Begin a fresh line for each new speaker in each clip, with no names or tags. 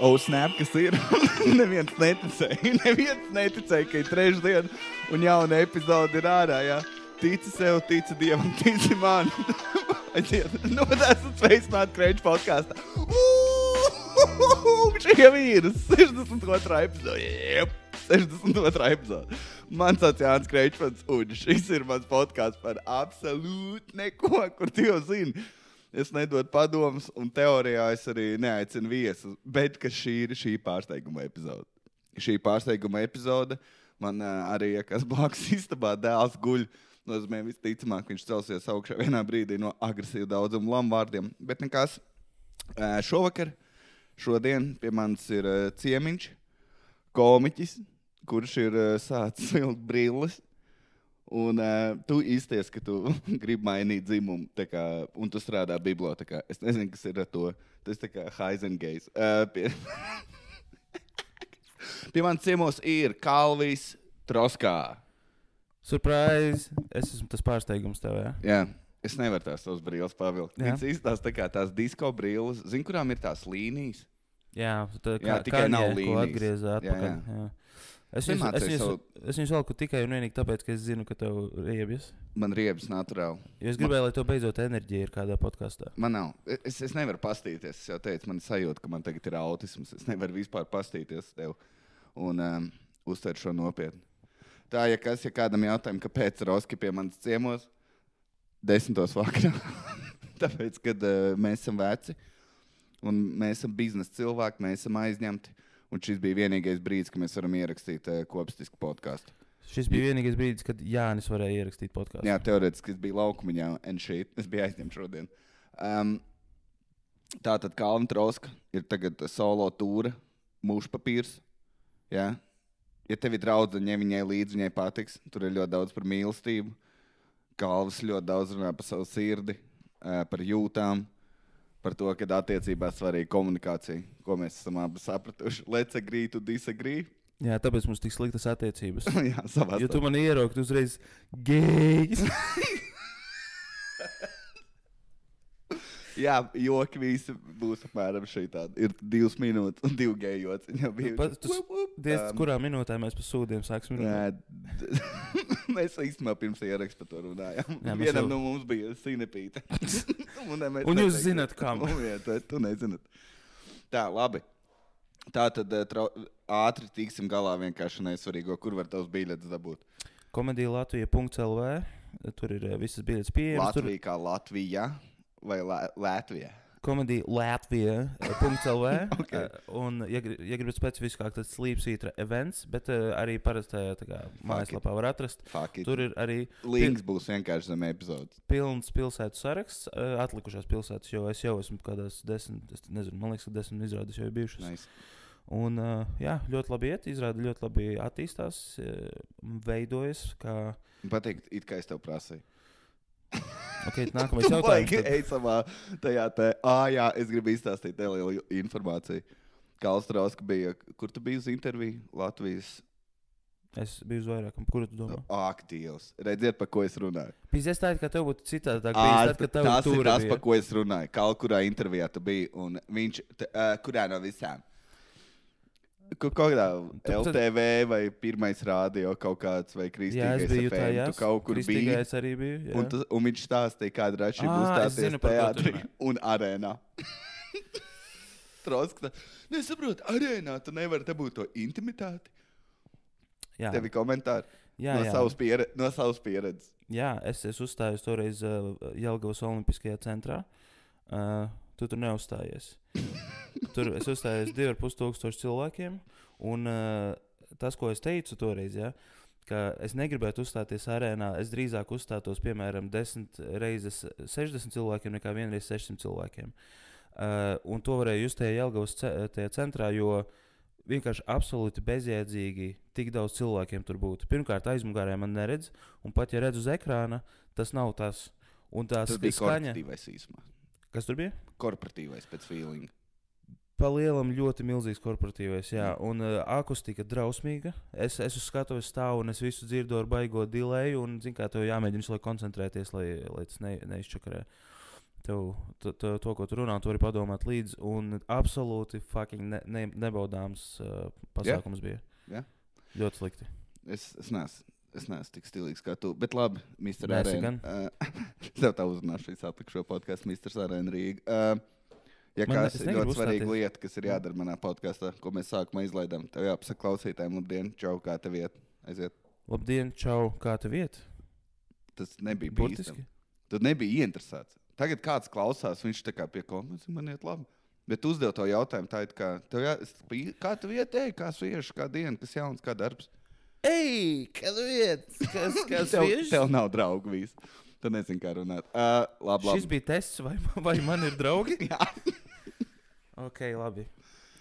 Snap, kas ir. Neviens neticēja, ka ir trešdiena un jauna epizode ir ārā, jā. Tici sev, tici Dievam, tici man. Aiziet, nu, esat sveicināti Kreiču podkāstā. Šiem ir 62. epizode. Jep, 62. epizode. Man sauc Jānis Kreičmans, un šis ir mans podkāsts par absolūti neko, kur tu jau zini. Es nedodu padomus, un teorijā es arī neaicinu viesus, bet ka šī ir šī pārsteiguma epizode. Šī pārsteiguma epizode man arī, kas blakus istabā dēls guļ, nozīmē visticamāk, viņš celsies augšā vienā brīdī no agresīvu daudzumu lamvārdiem. Bet nekas, šodien pie manis ir ciemiņš, komiķis, kurš ir sācis vilkt brilles. Un tu izties, ka tu gribi mainīt dzimumu, kā, un tu strādā bibliotekā. Es nezinu, kas ir ar to. Tas tā kā Heizengejs. Pie manis ciemos ir Kalvis Troskā.
Surprise! Es esmu tas pārsteigums tev, jā?
Jā, es nevaru tās savas brilles pavilkt. Viņas izstās tā kā tās disko brilles. Zini, kurām ir tās līnijas?
Jā,
tikai nav līnijas.
Ko atgriezā atpakaļ. Jā. Es viņus valku tikai un vienīgi tāpēc, ka es zinu, ka tev riebjas.
Man riebjas naturāli.
Jo es gribēju, lai tev beidzot enerģija ir kādā podkastā.
Man nav. Es nevaru pastīties. Es jau teicu, man sajūta, ka man tagad ir autisms. Es nevaru vispār pastīties tev un uztvert šo nopietni. Tā, ja kādam jautājumi, kāpēc Roski pie manis ciemos 10. vakarā. Tāpēc, kad mēs esam veci un mēs esam biznesa cilvēki, mēs esam aizņemti. Un šis bija vienīgais brīdis, kad mēs varam ierakstīt kopstisku podkāstu.
Šis bija vienīgais brīdis, kad Jānis varēja ierakstīt podkāstu.
Jā, teorētiski es biju laukumiņā and shit. Es biju aizņemts šodien. Tātad Kalvin Troska ir tagad solo tūra, mūžpapīrs. Jā. Ja tev ir draudze, ņem viņai līdzi, viņai patiks. Tur ir ļoti daudz par mīlestību. Kalvis ļoti daudz runā par savu sirdi, par jūtām. Par to, ka attiecībās svarīga komunikācija, ko mēs esam abi sapratuši. Let's agree to disagree.
Jā, tāpēc mums tik sliktas attiecības.
Jā, savā
jo tu man ieraugi, uzreiz gejs.
Jā, joki visi būs apmēram šī tāda. Ir 2 minūtes un 2 geju jociņi jau bijuši.
Kurā minūtē mēs pa sūdiem sāksim runāt?
Mēs īstenībā pirms ierakst par to runājām. Vienam no mums bija sinepīte.
Un jūs zināt, kam.
Tu nezināt. Tā, labi. Tā tad ātri tiksim galā vienkārši nesvarīgo, kur var tavs biļetes dabūt.
Komedija Latvija.lv. Tur ir visas biļetes pieejamas.
Latvija kā Latvija vai Latvija?
Komedija Latvija.lv.
Okay.
Un, ja gribat specifiskāk, tad Sleepseater events, bet arī parastajā mājaslapā var atrast. Tur ir arī
links būs vienkārši zem epizodes.
Pilns pilsētu saraksts, atlikušās pilsētas, jo es jau esmu kādās 10, es nezinu, man liekas, ka 10 izrādes jau ir bijušas.
Nice.
Un, jā, ļoti labi iet, izrāda ļoti labi attīstās, veidojas, kā...
Patīk, it kā es tev prasīju.
Ok, nākamais jautājums.
Ej savā tajā jā, es gribu izstāstīt nelielu informāciju. Kalvs Troska bija, kur tu biji uz interviju? Latvijas?
Es biju uz vairākam, kuru tu domā?
Ak, Dievs, redziet, pa ko es runāju.
Pīzies tā, ka tev būtu citādāk bijis, tad, kad tev
tas ir tas,
bija.
pa ko es runāju. Kurā intervijā tu biji, un viņš, kurā no visām? Kādā LTV vai Pirmais rādio kaut kāds vai Kristīgais FM, tu kaut kur biji.
Kristīgais arī bija, jā.
Un viņš stāstīja, kāda rašība uzstāties teātrī un arēnā. Troska, nesaprot, arēnā tu nevari te būt to intimitāti.
Jā.
Tevi komentāri no savas pieredzes.
Jā, es uzstājos toreiz Jelgavas Olimpiskajā centrā. Tu tur neuzstājies. Tur es uzstājos 2500 cilvēkiem, un tas, ko es teicu toreiz, ja, ka es negribētu uzstāties arēnā, es drīzāk uzstātos, piemēram, 10 reizes 60 cilvēkiem nekā 1 reiz 600 cilvēkiem. Un to varēju just tajā Jelgavas centrā, jo vienkārši absolūti bezjēdzīgi tik daudz cilvēkiem tur būtu. Pirmkārt, aizmugārē man neredz, un pat ja redz uz ekrāna, tas nav tas. Un tās
tas bija
skaņa...
korporatīvais īsumā.
Kas tur bija?
Korporatīvais pēc feelinga.
Pa lielam ļoti milzīgs korporatīvais, jā. Un akustika drausmīga. Es uz skatuves stāvu un es visu dzirdu ar baigo dileju un, zin kā, tev jāmēģina visu laiku koncentrēties, lai tas neizčakarē. to, ko tu runā, tu vari padomāt līdzi. Un absolūti fucking nebaudāms pasākums bija.
Jā.
Ļoti slikti.
Es neesmu tik stilīgs kā tu. Bet labi, Mr.
Nesi
Arēna. Tev tā uzrunāšu šīs atlikušo podcastu, Mr. Arēna Rīga. Ja
Man
kāds
es
ir
negribu
ļoti svarīga
uzstāties.
lieta, kas ir jādara manā podkastā, ko mēs sākumā izlaidām, tev jāpasaka klausītājiem, labdien, čau, kā tev iet? Aiziet.
Labdien, čau, kā tev iet?
Tas nebija
Burtiski.
bīstami. Tu nebija ieinteresēts. Tagad kāds klausās, viņš tā kā pie komandas, man iet labi. Bet uzdev to jautājumu tā, it kā kā tev iet, kā svieži, kā diena, kas jauns, kā darbs?
Ej, kā tev iet? Kas
Tev nav draugu visi. Tu nezini, kā runāt. Labi.
Šis bija tests, vai man ir draugi?
Jā.
Ok, labi.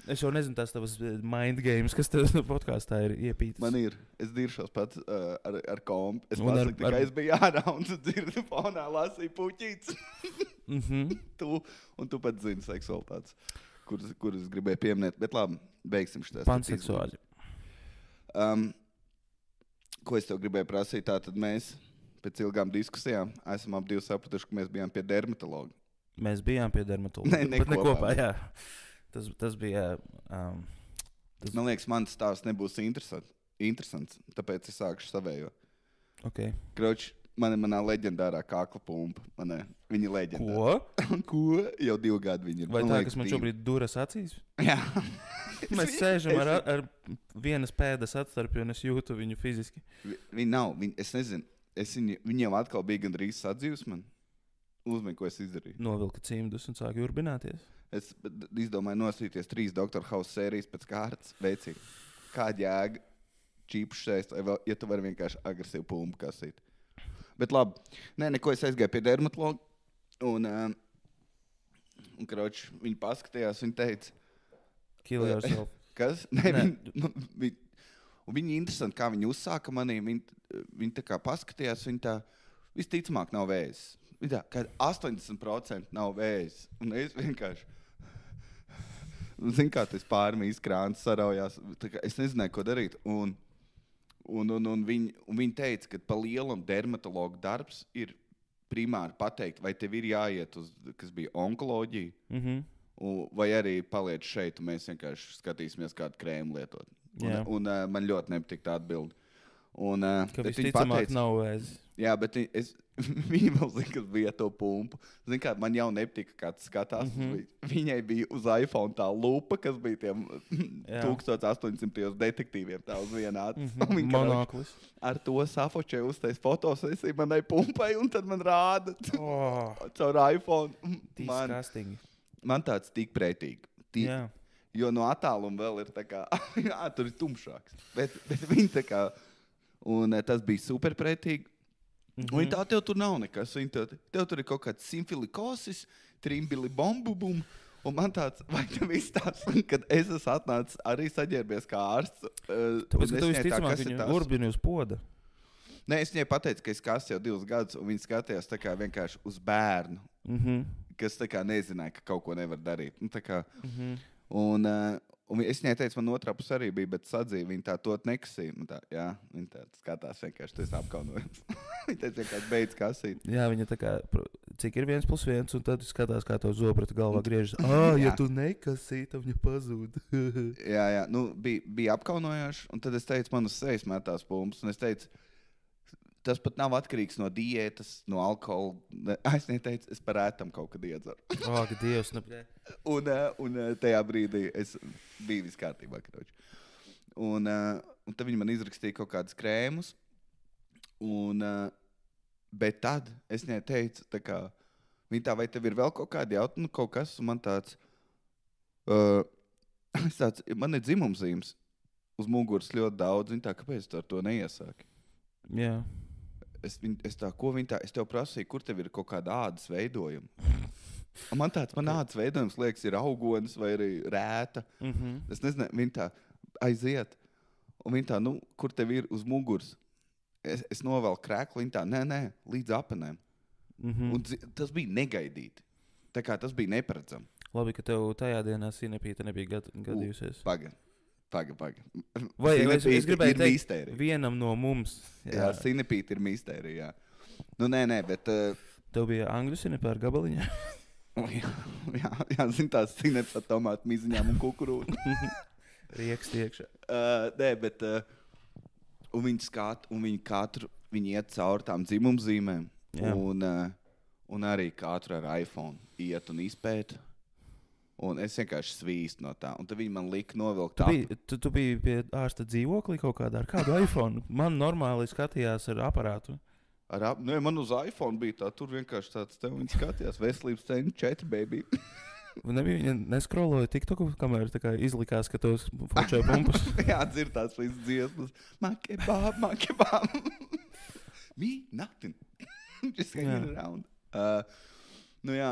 Es jau nezinu tās tavas mind games, kas tev podkāstā ir iepītas.
Man ir. Es diršos pats ar kompu. Es
Un
pasaku, tikai es biju ārā un tu dzirdi fonā lasīju puķītes. Un tu pat zini seksualitātes, kuras gribēju pieminēt. Bet labi, beigsim šitās.
Panseksuāļi.
Ko es tev gribēju prasīt? Tātad mēs pēc ilgām diskusijām esam ap divi sapratuši, ka mēs bijām pie dermatologa.
Mēs bijām pie dermatologa.
Ne kopā,
jā. Tas bija...
Man liekas, mans stāsts nebūs interesants, tāpēc es sākšu savējo.
Okay.
Kroč, manā leģendārā kākla pumpa. Viņa ir leģendāra.
Ko?
Ko? Jau 2 gadi viņa ir.
Vai tā, kas man šobrīd duras acīs?
Jā.
Mēs sēžam ar vienas pēdas atstarpi un es jūtu viņu fiziski.
Viņa nav. Es nezinu. Viņa jau atkal bija gandrīz sadzīvs man. Uzmini, ko es izdarīju.
Novilka cimdus un sāka urbināties.
Es izdomāju nosīties 3 Dr. House sērijas pēc kārtas. Veicīgi. Kāda jēga čīpuši šeit, ja tu vari vienkārši agresīvu pumpu kasīt. Bet labi. Neko es aizgāju pie dermatologa. Un kroč, viņi paskatījās, viņi teica...
Kill yourself.
Kas? Viņi interesanti, kā viņi uzsāka manī. Viņi tā kā paskatījās, viņi tā visticamāk nav vēzis. Viņi tā, ka 80% nav vēzis. Un es vienkārši... Zini, kā tas pārmīs krāns saraujās. Es nezināju, ko darīt. Un viņi teica, ka pa lielam dermatologu darbs ir primāri pateikt, vai tev ir jāiet uz, kas bija onkoloģija, vai arī paliec šeit, un mēs vienkārši skatīsimies kādu krēmu lietot. Un man ļoti nepatīk tā atbildi.
Ka visticamāk nav vēzis.
Jā, bet viņi vēl zina, kas bija to pumpu. Zini, kā man jau nepatika, kā tas skatās. Viņai bija uz iPhone tā lupa, kas bija tiem 1800 detektīviem tā uz vienā acis.
Monoklis.
Ar to safočēju uztais fotosesiju manai pumpai, un tad man rāda caur iPhone. Man tāds tik pretīgi. Jo no attāluma vēl ir tā kā, tur ir tumšāks. Bet viņi tā kā, un tas bija super pretīgi. Un tā tev tur nav nekas. Tev tur ir kaut kāds simfilikosis, trimbili bombubum. Un man tāds, vai tev izstāst, kad es esmu atnācis arī saģērbies kā ārsts.
Tāpēc, ka tu visticamāk viņu urbini uz poda.
Nē, es viņai pateicu, ka es kasu jau 2 gadus, un viņi skatījās tā kā vienkārši uz bērnu, kas tā kā nezināja, ka kaut ko nevar darīt. Un tā kā, un es viņai teicu, man otrā pusē arī bija, bet sadzīja, viņa tā tot nekasīja. Viņa tā skatās vienkārši, tu esi apkaunojams. Viņa teica, vienkārši beidz kasīt.
Jā, viņa tā kā, cik ir 1+1, un tad skatās, kā tev zobrata galvā griežas. Ja tu nekasīji, tad viņa pazūd.
jā, bija apkaunojoši, un tad es teicu, man uz sejas metās pumpas, un es teicu, tas pat nav atkarīgs no diētas, no alkohola. Es neteicu, es par ētam kaut kad iedzeru.
Ak, Dievs,
un tajā brīdī es biju viss kārtībā. Un tad viņi man izrakstīja kaut kādus krēmus. Bet tad es neteicu, tā kā, viņi tā, vai tev ir vēl kaut kādi jautājumi, kaut kas, un man tāds, man ir dzimumzīmes uz muguras ļoti daudz, viņi tā, kāpēc tu ar to neiesāki?
Jā.
Es tā, ko viņi tā, es tev prasīju, kur tev ir kaut kāda ādas veidojuma. Man tāds, man ādas veidojums liekas ir augonis vai arī rēta. Es nezinu, viņi tā aiziet. Un viņi tā, kur tev ir uz muguras? Es novelku krēklu, viņi tā, nē, līdz apenēm. Un tas bija negaidīti. Tā kā tas bija neparedzami.
Labi, ka tev tajā dienā sinepīte nebija gadījusies.
Paga.
Vai es gribēju teikt,
mistērija.
Vienam no mums.
Jā, sinepīte ir mistērija, jā. Nē, bet
Tev bija angļu sinipa ar gabaliņā.
jā, zin tās cineps ar tomātu miziņām un kukurūtu.
Rieksti iekšā.
Nē, bet un viņi katru, viņi iet cauri tām dzimumzīmēm. Un arī katru ar iPhone iet un izpēta. Un es vienkārši svīstu no tā. Un tad viņi man lika novilkt tā.
Tu biji pie ārsta dzīvoklī kaut kādā ar kādu iPhone? Man normāli skatījās ar aparātu.
Nē, man uz iPhone bija tā, tur vienkārši tāds tev viņi skatījās. Veselības cenu 4, baby.
Viņa neskroloja TikToku, kamēr tā kā izlikās, ka tos fočēja pumpas.
Jā, dzirdās līdz dziesmas. Ma kebab. Me, nothing. Just hanging around. Un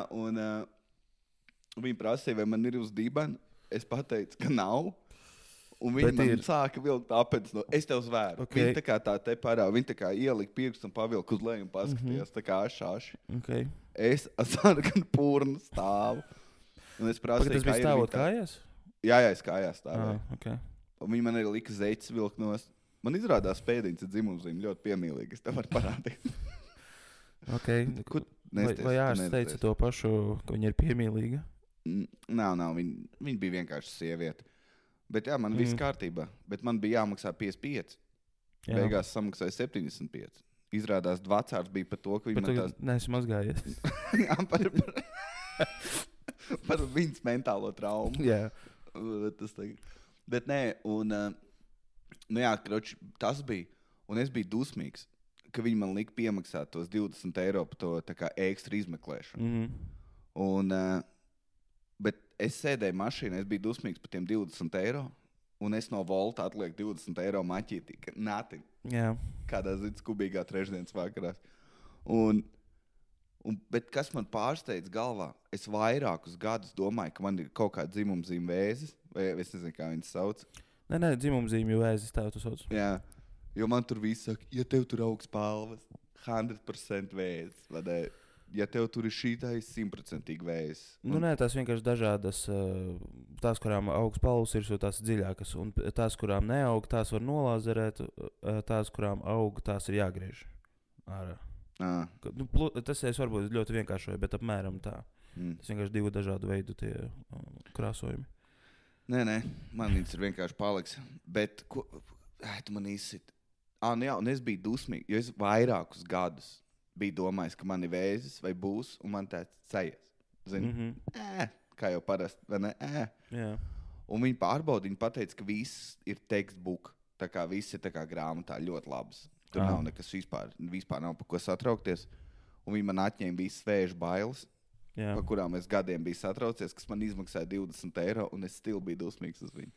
viņi prasīja, vai man ir uz dibana. Es pateicu, ka nav. Un viņi man sāka vilkt tāpēc, es tev zvēru. Okay. Viņi tā kā tā te parāda, viņi tā kā ielika pirkstu un pavilka uz leju un paskatījās tā kā ašāši.
Okay.
Es sarkanu purnu stāvu. Un es prasīju,
tas bija stāvot kājās?
Jā, es kājās stāvēju.
Okay. Un
viņi man arī lika zeķis vilkt nos. Man izrādās pēdiņas ir dzimumzīme ļoti piemīlīgi. Es tev varu parādīt.
Okay. Vai ārsts teica to pašu, ka viņa ir piemīlīga?
Nav. Viņa bija vienkārši sieviete. Bet jā, man viss kārtībā. Bet man bija jāmaksā 55. Jā. Beigās samaksāja 75. Izrādās vecārs bija par to, ka viņi man tās...
Neesi mazgājies.
Jā, par viņas mentālo traumu.
Jā.
Bet nē, un... kroči, tas bija. Un es biju dusmīgs, ka viņi man lika piemaksāt tos 20 eiro par to tā kā ekstra izmeklēšanu. Un... Bet es sēdēju mašīnā, es biju dusmīgs par tiem 20 eiro, un es no Volta atlieku 20 eiro maķītī, ka nāti.
Jā.
Kādā zits kubīgā trešdienas vakarās. Bet kas man pārsteidz galvā, es vairākus gadus domāju, ka man ir kaut kāda dzimumzīme vēzis, vai es nezinu, kā viņas sauc.
Nē, dzimumzīme vēzis, tā tu sauc.
Jā, jo man tur viss saka, ja tev tur augsts palvas, 100% vēzis, vai ne? Ja tev tur ir šītais 100% vējs.
Nē, tās vienkārši dažādas, tās, kurām augsts palvas ir, tās dziļākas, un tās, kurām neaug, tās var nolāzerēt, tās, kurām aug, tās ir jāgriež ārā. Tas es varbūt ļoti vienkāršoju, bet apmēram tā. Tas vienkārši 2 dažādu veidu tie krāsojumi.
Nē, man viņas ir vienkārši paliks. Bet, tu man izsit. Un es biju dusmīgi, jo es vairākus gadus bija domājis, ka man ir vēzis vai būs, un man tāds cejas. Zini? Kā jau parasti, vai ne?
Jā.
Un viņi pārbauda, viņi pateica, ka viss ir textbook. Tā kā viss ir tā kā grāmatā ļoti labs. Tur nav nekas vispār nav par ko satraukties. Un viņi man atņēma visas vēža bailes, par kurām es gadiem biju satraucies, kas man izmaksāja 20 eiro, un es still biju dusmīgs uz viņu.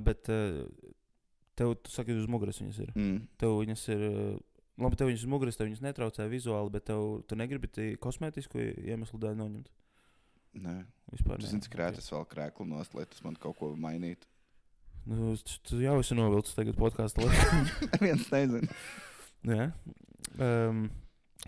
Bet tev, tu saki, uz muguras viņas ir. Tev viņas ir... Labi, tev viņas muguras, tev viņas netraucē vizuāli, bet tu negribi kosmētisku iemeslu dēļ noņemt?
Nē.
Vispār
tu zini, krētas vēl krēklu nost, lai tas man kaut ko mainītu.
Tu jau esi novilcis tagad podcastu laiku.
Viens nezinu.
Jā.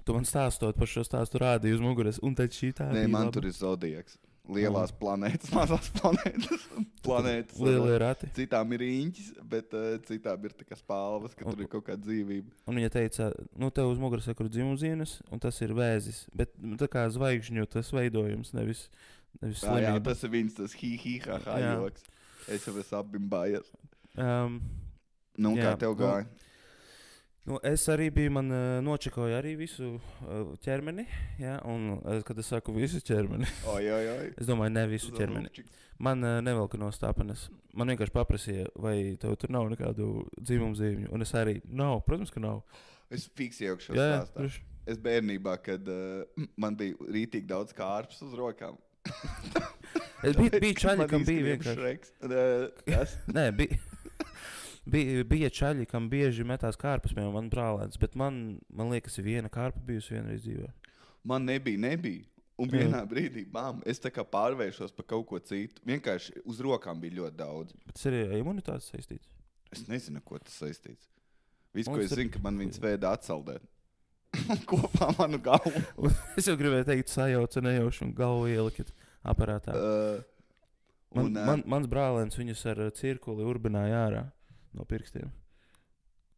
Tu man stāstot par šo stāstu rādīji uz muguras, un tad šī tā
bija man laba. Tur ir zodiaks. Lielās planētas, mazās planētas.
Lielie rati.
Citām ir īņķis, bet citām ir tā kā spalvas, ka tur ir kaut kāda dzīvība.
Un viņa teica, tev uz muguras ir dzimumzīmes, un tas ir vēzis. Bet tā kā zvaigžņu tas veidojums, nevis slimība.
Jā, tas ir viņas, tas hi-hi-ha-ha joks. Es jau esmu apbimbājies. Kā tev gāja?
Es arī biju, man nočekoja arī visu ķermeni, jā, un, kad es saku visu ķermeni, es domāju, ne visu ķermeni. Man nevelka no stāpenes. Man vienkārši paprasīja, vai tev tur nav nekādu dzimumzīmju, un es arī, nav, protams, ka nav.
Es fiksēju šo stāstā. Es bērnībā, kad man bija rītīgi daudz kārpus uz rokām.
Es biju čaļi, kam bija vienkārši. Nē, bija čaļi, kam bieži metās kārpas, piemēram, man brālēns, bet man liekas, viena kārpa bijusi vienreiz dzīvē.
Man nebija. Un vienā brīdī, es tā kā pārvēršos par kaut ko citu. Vienkārši uz rokām bija ļoti daudz.
Bet tas ir imunitātes saistīts?
Es nezinu, ko tas saistīts. Viss, ko es zinu, ka man viņas veida atsaldēt. Kopā manu galvu.
Es jau gribēju teikt sajauca nejauši un galvu ielikt aparātā. Mans brālēns viņus ar cirkuli urbināja ārā no pirkstiem.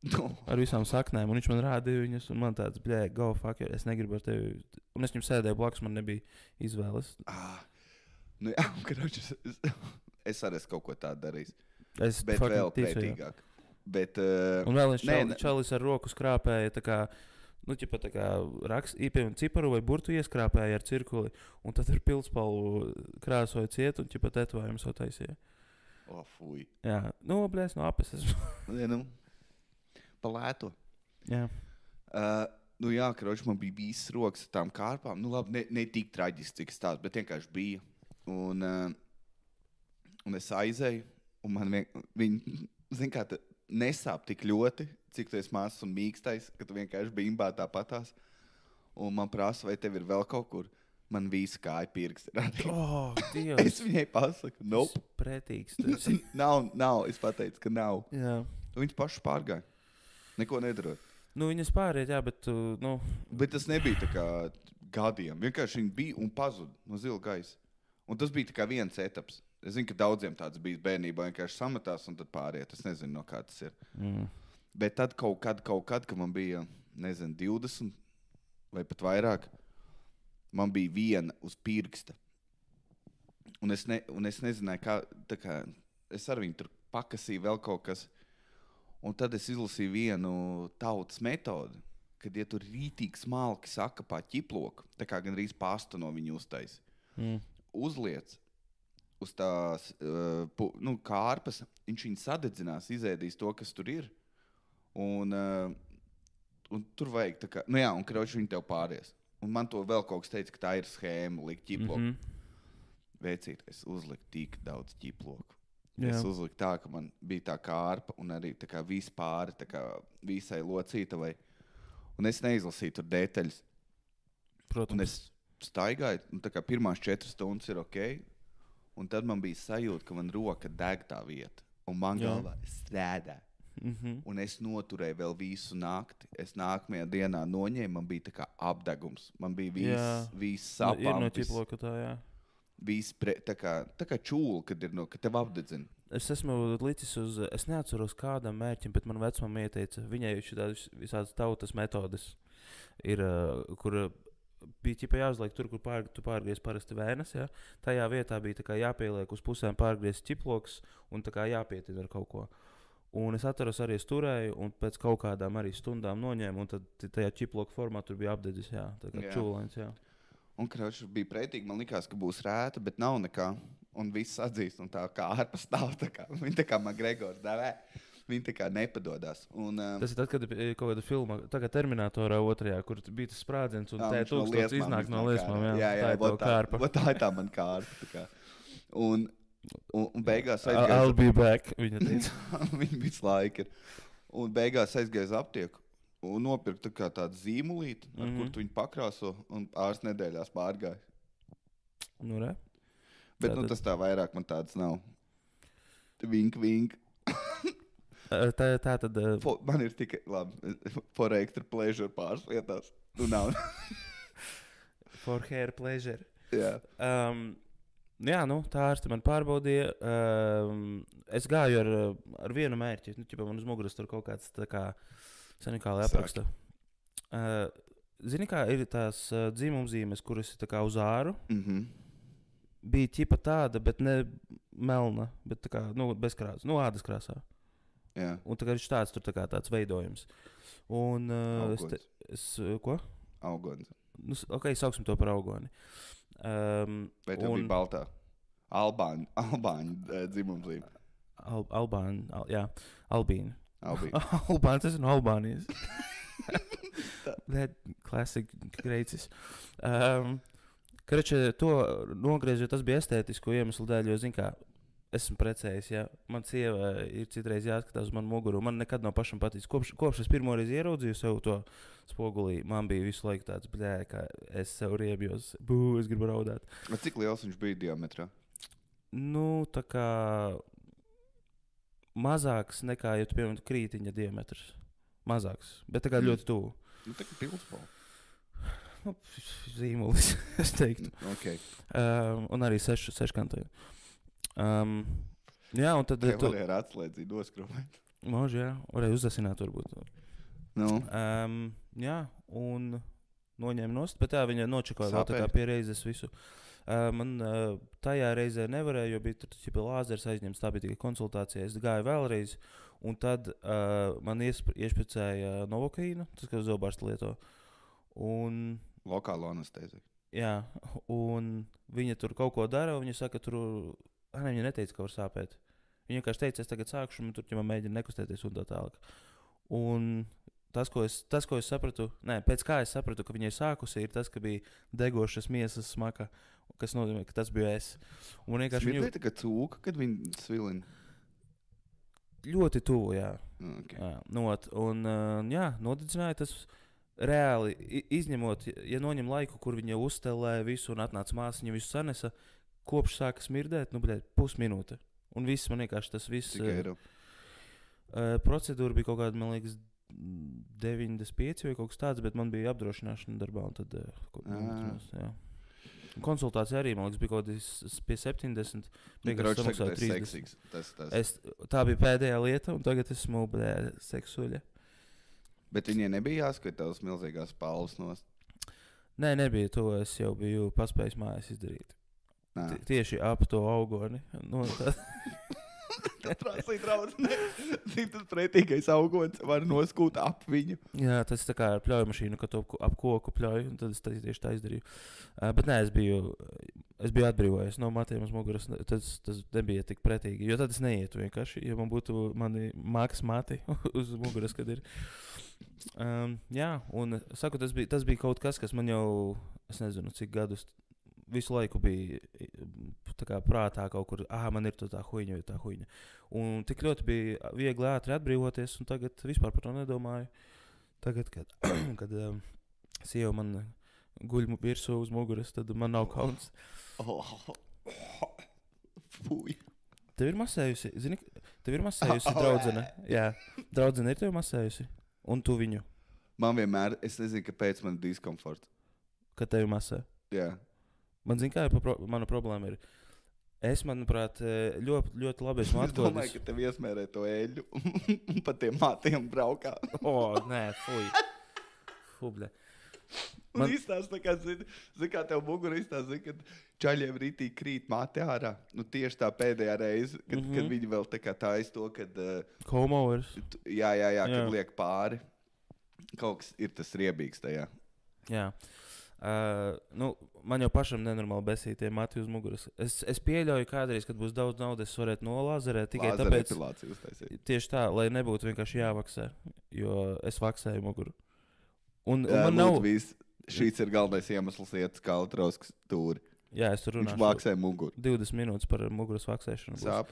Ar visām saknēm, un viņš man rādīja viņas, un man tāds, bļē, go fuck, jo es negribu ar tevi. Un es viņam sēdēju blakus, man nebija izvēles.
Nu jā, es arī esmu kaut ko tādu darījis. Bet
fucking
vēl
ticu, jā.
pētīgāk. Bet,
Un vēl viens čalis ar roku skrāpēja, tā kā, nu, ķipa tā kā piemēram, ciparu vai burtu ieskrāpēja ar cirkuli, un tad ar pildspalvu krāsoja ciet, un ķipa tetovējumu savu taisīja.
Fuj.
Jā, nu, blēs no apes esmu.
Nu, palēto.
Jā.
Nu jā, kroči, man bija visas rokas ar tām kārpām. Nu labi, ne tik traģiski, cik es tāds, bet vienkārši bija. Un es aizēju, un man viņi, zin kā, nesāp tik ļoti, cik tu esi mazs un mīkstais, ka tu vienkārši bimbā tāpatās. Un man prasa, vai tev ir vēl kaut kur. Man visa kāja pirksti radīja.
Dievs.
Es viņai pasaku, nope.
Pretīgs.
Nav, es pateicu, ka nav.
Jā.
Viņas pašas pārgāja. Neko nedarot.
Nu, viņas pāriet, jā, bet, nu...
Bet tas nebija tā kā gadiem. Vienkārši viņi bija un pazuda no zila gaisa. Un tas bija tā kā viens etaps. Es zinu, ka daudziem tāds bijis bērnībā, vienkārši sametās un tad pāriet. Es nezinu, no kā tas ir. Bet tad kaut kad, kad man bija, nezinu, 20 vai pat vairāk, man bija viena uz pirksta. Un es nezināju, kā, tā kā, es ar viņu tur pakasīju vēl kaut kas. Un tad es izlasīju vienu tautas metodi, kad, ja tur rītīgi smalki sakapā ķiploku, tā kā gan rīz pasta no viņu uztais, uzliec uz tās kārpas, viņš viņu sadedzinās, izēdīs to, kas tur ir. Un tur vajag tā kā, nu jā, un kroči viņi tev pāries. Un man to vēl kaut kas teica, ka tā ir schēma, likt ķiploku. Veicīt, es uzliku tik daudz ķiploku. Jā. Es uzliku tā, ka man bija tā kārpa un arī tā kā vispāri, tā kā visai locītavai. Un es neizlasīju tur detaļas.
Protams.
Un es staigāju, un tā kā pirmās 4 stundas ir ok. Un tad man bija sajūta, ka man roka deg tā vieta. Un man galvā strādā. Un es noturēju vēl visu nakti. Es nākamajā dienā noņēmu, man bija tā kā apdegums. Man bija viss sapāmpis.
Ir no ķiploka tā, jā.
Tā kā čūla, kad tev apdedzina.
Es esmu licis es neatceros kādam mērķim, bet man vecmama ieteica, viņai visādas tautas metodes ir, kur bija ķipa jāuzliek tur, kur tu pārgriez parasti vēnas, ja? Tajā vietā bija tā kā jāpieliek uz pusēm pārgriez ķiploks un tā kā jāpietina ar kaut ko. Un es atceros arī turēju un pēc kaut kādām arī stundām noņēmu un tad tajā ķiploka formā tur bija apdedzis, jā, tā kā čūlains, jā.
Un krauši bija pretīgi, man likās, ka būs rēta, bet nav nekā. Un viss atzīst, un tā kā ārpa stāv, tā kā, viņi tā kā McGregors davē, viņi tā kā nepadodās. Un,
tas ir tad, kad kaut kāda filma, tā kā Terminatorā 2, kur bija tas sprādziens, un tā tūkstots iznāk no liesmām, jā.
Jā, tā ir tā man kārpa, tā kā. Un beigās aizgāja...
I'll be back, viņa teica.
Viņa visu laiku ir. Un beigās aizgāja uz aptieku. Un nopirkt tādu zīmulīti, ar kur tu viņu pakrāso, un pāris nedēļās pārgāja.
Nu, re?
Bet tas tā vairāk man tāds nav. Vink, vink.
tā tad...
Man ir tikai, labi, for extra pleasure pāris vietās. Nu, nav.
For hair pleasure.
Jā.
Jā, nu, tā ārsti man pārbaudīja. Es gāju ar vienu mērķi. Nu, ķipa man uz muguras tur kaut kāds tā kā... Sani kā lai apraksta. Zini, kā ir tās dzimumzīmes, kuras ir tā kā uz āru? Bija ķipa tāda, bet ne melna, bet tā kā, nu, bez krāsas, nu, ādas krāsā.
Jā.
Un tā kā viņš tāds, tur tā kā tāds veidojums. Un ko?
Augons.
Nu, ok, sauksim to par augoni.
Vai tev bija baltā? Albāņu dzimumzīme.
Jā, Albīna. Albāna, tas ir no Albānijas. That classic greicis. Karačē, to nogriežot, tas bija estētisko iemeslu dēļ, jo, zin kā, esmu precējis, ja. Man sieva ir citreiz jāskatās uz manu muguru. Man nekad nav pašam patīc. Kopš es pirmoreiz ieraudzīju sev to spogulī, man bija visu laiku tāds, bļē, kā es sev riebjos. Es gribu raudāt.
Cik liels viņš bija diametrā?
Nu, tā kā... Mazāks nekā, ja tu piemēram krītiņa diametrs. Mazāks, bet tā kā ļoti tuvu.
Nu, tā kā pildspalva.
Nu, zīmulis, es teiktu.
Okay.
Un arī seškantoju. Jā, un tad...
Tev arī ar atslēdzi noskrumēt.
Može, jā. Varēja uzdesināt varbūt.
Nu,
Jā, un noņēma nost, bet tā viņa nočakoja vēl tā kā
Sāpēja?
pie reizes visu. Man tajā reizē nevarēja, jo bija tur lāzers aizņemts, tā bija tikai konsultācija. Es gāju vēlreiz, un tad man iešpicēja novokaīnu, tas, ko zobārsti lieto. Un,
lokāla anestēzija.
jā, un viņa tur kaut ko dara, un viņa saka, viņa neteica, ka var sāpēt. Viņa vienkārši teica, es tagad sākšu, un tur ķemā mēģina nekustēties un tā tālāk. Un tas, ko es sapratu, pēc kā es sapratu, ka viņai sākusi, ir tas, ka bija degošas miesas smaka, kas nozīmē, ka tas bija es. Un vienkārši
Smirdēja tā kā cūka, kad viņi svilina.
ļoti tuvu, jā.
Okay.
Jā, nodedzināja tas reāli, izņemot, ja noņem laiku, kur viņa uzstelē visu un atnāca māsiņa, visu sanesa, kopš sāka smirdēt, pusminūte. Un viss man vienkārši tas viss.
Cik eiro?
Procedūra bija kaut kāda, man liekas, 95 vai kaut kas tāds, bet man bija apdrošināšana darbā, un tad jā. Konsultācija arī, man liekas, bija kaut kāds pie 70. Vienkārši samaksāju 30. Tā bija pēdējā lieta, un tagad esmu seksuļa.
Bet viņai nebija jāskat tavas milzīgās palvas nost?
Nē, nebija to, es jau biju paspējis mājās izdarīt. Tieši ap to augoni.
Tas prasīja draudzenei. Cik tas pretīgais augons var noskūt ap viņu.
Jā, tas tā kā ar pļauju mašīnu, kad to ap koku pļauju, un tad es tieši tā izdarīju. Bet nē, es biju atbrīvojies no matiem uz muguras, tas nebija tik pretīgi, jo tad es neietu vienkārši, ja man būtu mani mākas mati uz muguras, kad ir. Jā, un saku, tas bija kaut kas man jau, es nezinu, cik gadus visu laiku bija tā kā prātā kaut kur, man ir tā huiņa vai tā huiņa. Un tik ļoti bija viegli ātri atbrīvoties, un tagad vispār par to nedomāju. Tagad, kad sieva man guļ virsū uz muguras, tad man nav kauns.
Fuj.
Tev ir masējusi, draudzene. Jā, draudzene ir tev masējusi, un tu viņu.
Man vienmēr, es nezinu, kāpēc man ir diskomforts.
Kad tevi masē?
Jā.
Man zina, kā mana problēma ir. Es, manuprāt, ļoti, ļoti labi esmu atklājis.
Es domāju, ka tev iesmērē to eļļu un pa tiem mātiem braukā.
Nē, fuj. Fubļa.
Un izstāsta, kā kā tev mugura izstāsta, kad čaļiem rītī krīt māte ārā. Nu, tieši tā pēdējā reize, kad viņi vēl tā kā taisa to, kad...
Comb-overs.
Jā, kad liek pāri. Kaut kas ir tas riebīgs tajā.
Jā. Man jau pašam nenormāli besīja tie mati uz muguras. Es pieļauju kādreiz, kad būs daudz naudas, es varētu nolāzerēt tikai tāpēc, tieši tā, lai nebūtu vienkārši jāvaksē, jo es vaksēju muguru. Un man nav...
Šīs ir galvenais iemesls iet kā Kautrauskas tūri.
Jā, es tur runāšu.
Viņš vaksē muguru.
20 minūtes par muguras vaksēšanu.
Sāp?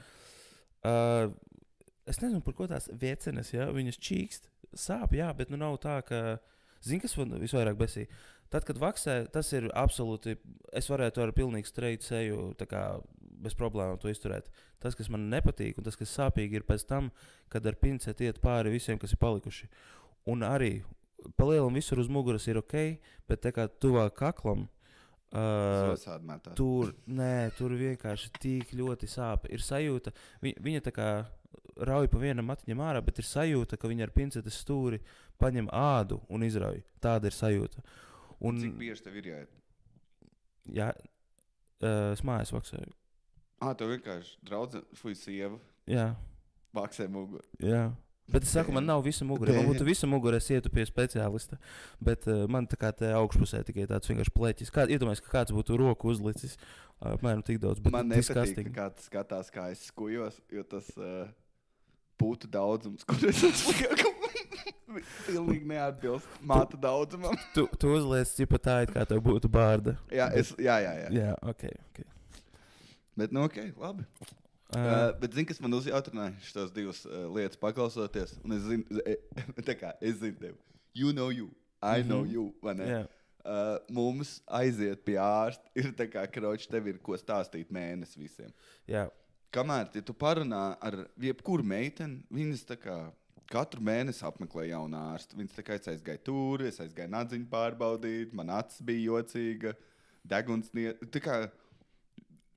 Es nezinu, par ko tās viecenes, ja? Viņas čīkst. Sāp, jā, bet nav tā, ka... Zini, kas man visvairāk besīja? Tad, kad vaksē, tas ir absolūti, es varētu ar pilnīgi streitu seju tā kā bez problēmām to izturēt. Tas, kas man nepatīk un tas, kas sāpīgi, ir pēc tam, kad ar pinceti iet pāri visiem, kas ir palikuši. Un arī palielam visur uz muguras ir ok, bet tā kā tuvāk kaklam, tur vienkārši tik ļoti sāp. Ir sajūta, viņa tā kā rauj pa vienam matiņam ārā, bet ir sajūta, ka viņa ar pincetes stūri paņem ādu un izrauj. Tāda ir sajūta.
Cik bieži tev ir jāiet?
Jā, es mājās vaksēju.
Tev vienkārši draudzene, sieva.
Jā.
Vaksē muguru.
Jā. Bet es saku, man nav visa mugura. Man būtu visa mugura, es ietu pie speciālista. Bet man tā kā te augšpusē tikai tāds vienkārši pleķis. Iedomājies, ka kāds būtu roku uzlicis. Apmēram tik daudz.
Man nepatīk, ka kāds skatās, kā es skujos, jo tas putu daudzums, kur es uzlieku. Pilnīgi neatbilst māta daudzumam.
Tu uzliec cipa tā, it kā tev būtu bārda.
Jā,
Jā, ok.
Bet, labi. Bet zini, kas man uzjautrināja šitos divas lietas paklausoties? Un es zinu, es zinu tevi. You know you, I know you, vai ne?
Yeah.
Mums aiziet pie ārsta, ir tā kā, kroči, tev ir ko stāstīt mēnesi visiem.
Jā.
Kamēr, ja tu parunā ar jebkuru meiteni, viņas tā kā katru mēnesi apmeklē jaunu ārstu. Viņas tā kā es aizgāju tur, es aizgāju nadziņu pārbaudīt, man acis bija jocīga, deguns tā kā...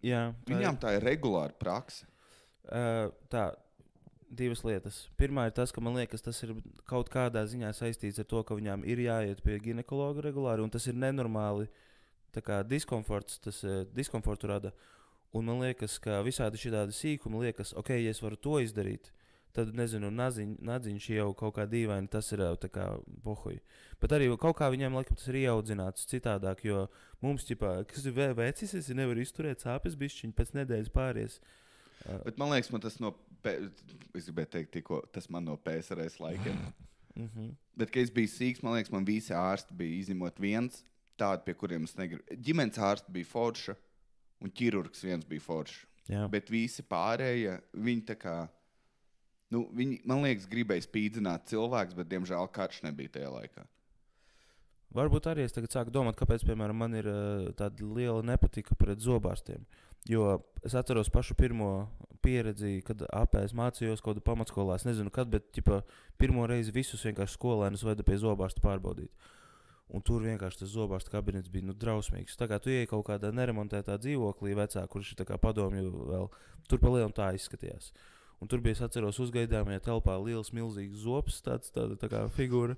Jā.
Viņām tā ir regulāra prakse.
Tā, divas lietas. Pirmā ir tas, ka man liekas, tas ir kaut kādā ziņā saistīts ar to, ka viņām ir jāiet pie ginekologa regulāri, un tas ir nenormāli tā kā diskomforts, tas diskomfortu rada. Un man liekas, ka visādi šādi sīkumi liekas, ok, ja es varu to izdarīt, tad, nezinu, nadziņš jau kaut kā dīvaini, tas ir tā kā pohuj. Bet arī kaut kā viņiem, laikam, tas ir ieaudzināts citādāk, jo mums, ķipā, kas ir vecis, es nevaru izturēt sāpes bišķiņi, pēc nedēļas pāries.
Bet man liekas, man tas es gribēju teikt tikko, tas man no PSRS laikiem. Bet, kad es biju sīks, man liekas, man visi ārsti bija izņemot viens, tādi, pie kuriem es negribu. Ģimenes ārsti bija forša, un ķirurgs viens bija foršs.
Jā.
Bet visi pārējie, viņi tā kā, viņi, man liekas, gribēja spīdzināt cilvēks, bet, diemžēl, karš nebija tajā laikā.
Varbūt arī es tagad sāku domāt, kāpēc, piemēram, man ir tāda liela nepatika pret zobārstiem. Jo es atceros pašu pirmo pieredzi, kad es mācījos kaut kādā pamatskolā. Es nezinu, kad, bet pirmo reizi visus vienkārši skolēnus veda pie zobārsta pārbaudīt. Un tur vienkārši tas zobārsta kabinets bija drausmīgs. Tā kā tu ieej kaut kādā neremontētā dzīvoklī vecā, kurš ir padomju vēl, tur pa lielam tā izskatījās. Un tur bija, es atceros, uzgaidāmajā telpā liels, milzīgs zobs, tā kā figūra,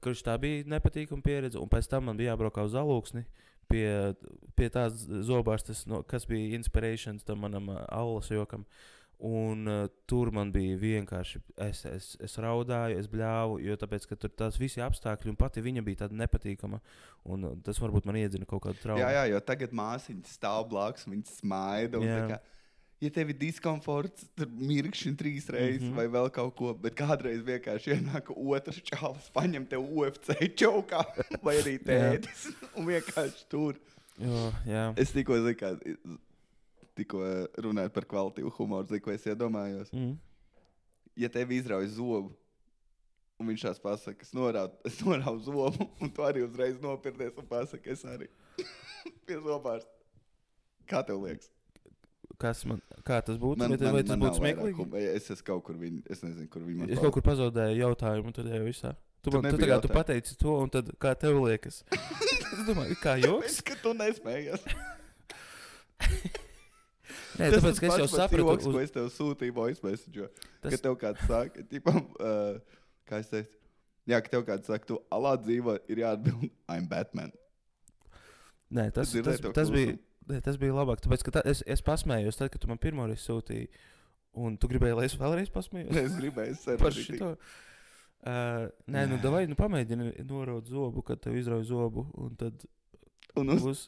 kurš tā bija nepatīkama pieredze. Un pēc tam man bija jābraukā uz Alūksni pie tās zobārstes, kas bija inspirations tam manam aulas jokam. Un tur man bija vienkārši, es raudāju, es bļāvu, jo tāpēc, ka tur tās visi apstākļi un pati viņa bija tāda nepatīkama. Un tas varbūt man iedzina kaut kādu traumu.
Jā, jo tagad māsiņas stāv blakus, viņas smaida. Un tā kā, ja tev ir diskomforts, tad mirkšķi 3 reizes vai vēl kaut ko, bet kādreiz vienkārši ienāk otrs čalis, paņem tev UFC čaukā vai arī tētis un vienkārši tur.
Jā.
Es tikko runāju par kvalitīvu humoru, ko es iedomājos. Ja tev izrauj zobu un viņš tās pasaka, es norauju zobu un tu arī uzreiz nopirdies un pasaka, es arī pie zobārsta. Kā tev liekas?
Kā tas būtu? Vai tas būtu smieklīgi?
Es esmu kaut kur es nezinu, kur viņi man
Es kaut kur pazaudēju jautājumu, un tad jau visā. Tu pateici to, un tad kā tev liekas? Es domāju, kā joks?
Es, ka tu nesmējies.
Nē, tāpēc, ka es jau sapratu.
Tas ko es tev sūtīju voice message, ka tev kāds saka, kā es teicu, jā, ka tev kāds saka, tu alā dzīvo, ir jāatbild, I'm Batman.
Nē, tas bija labāk, tāpēc, ka es pasmējos tad, kad tu man pirmoreiz sūtīji, un tu gribēji, lai es vēlreiz pasmējos?
Nē, es gribēju
par šito. Nē, davai, pamēģini noraut zobu, kad tev izrauj zobu, un tad
būs...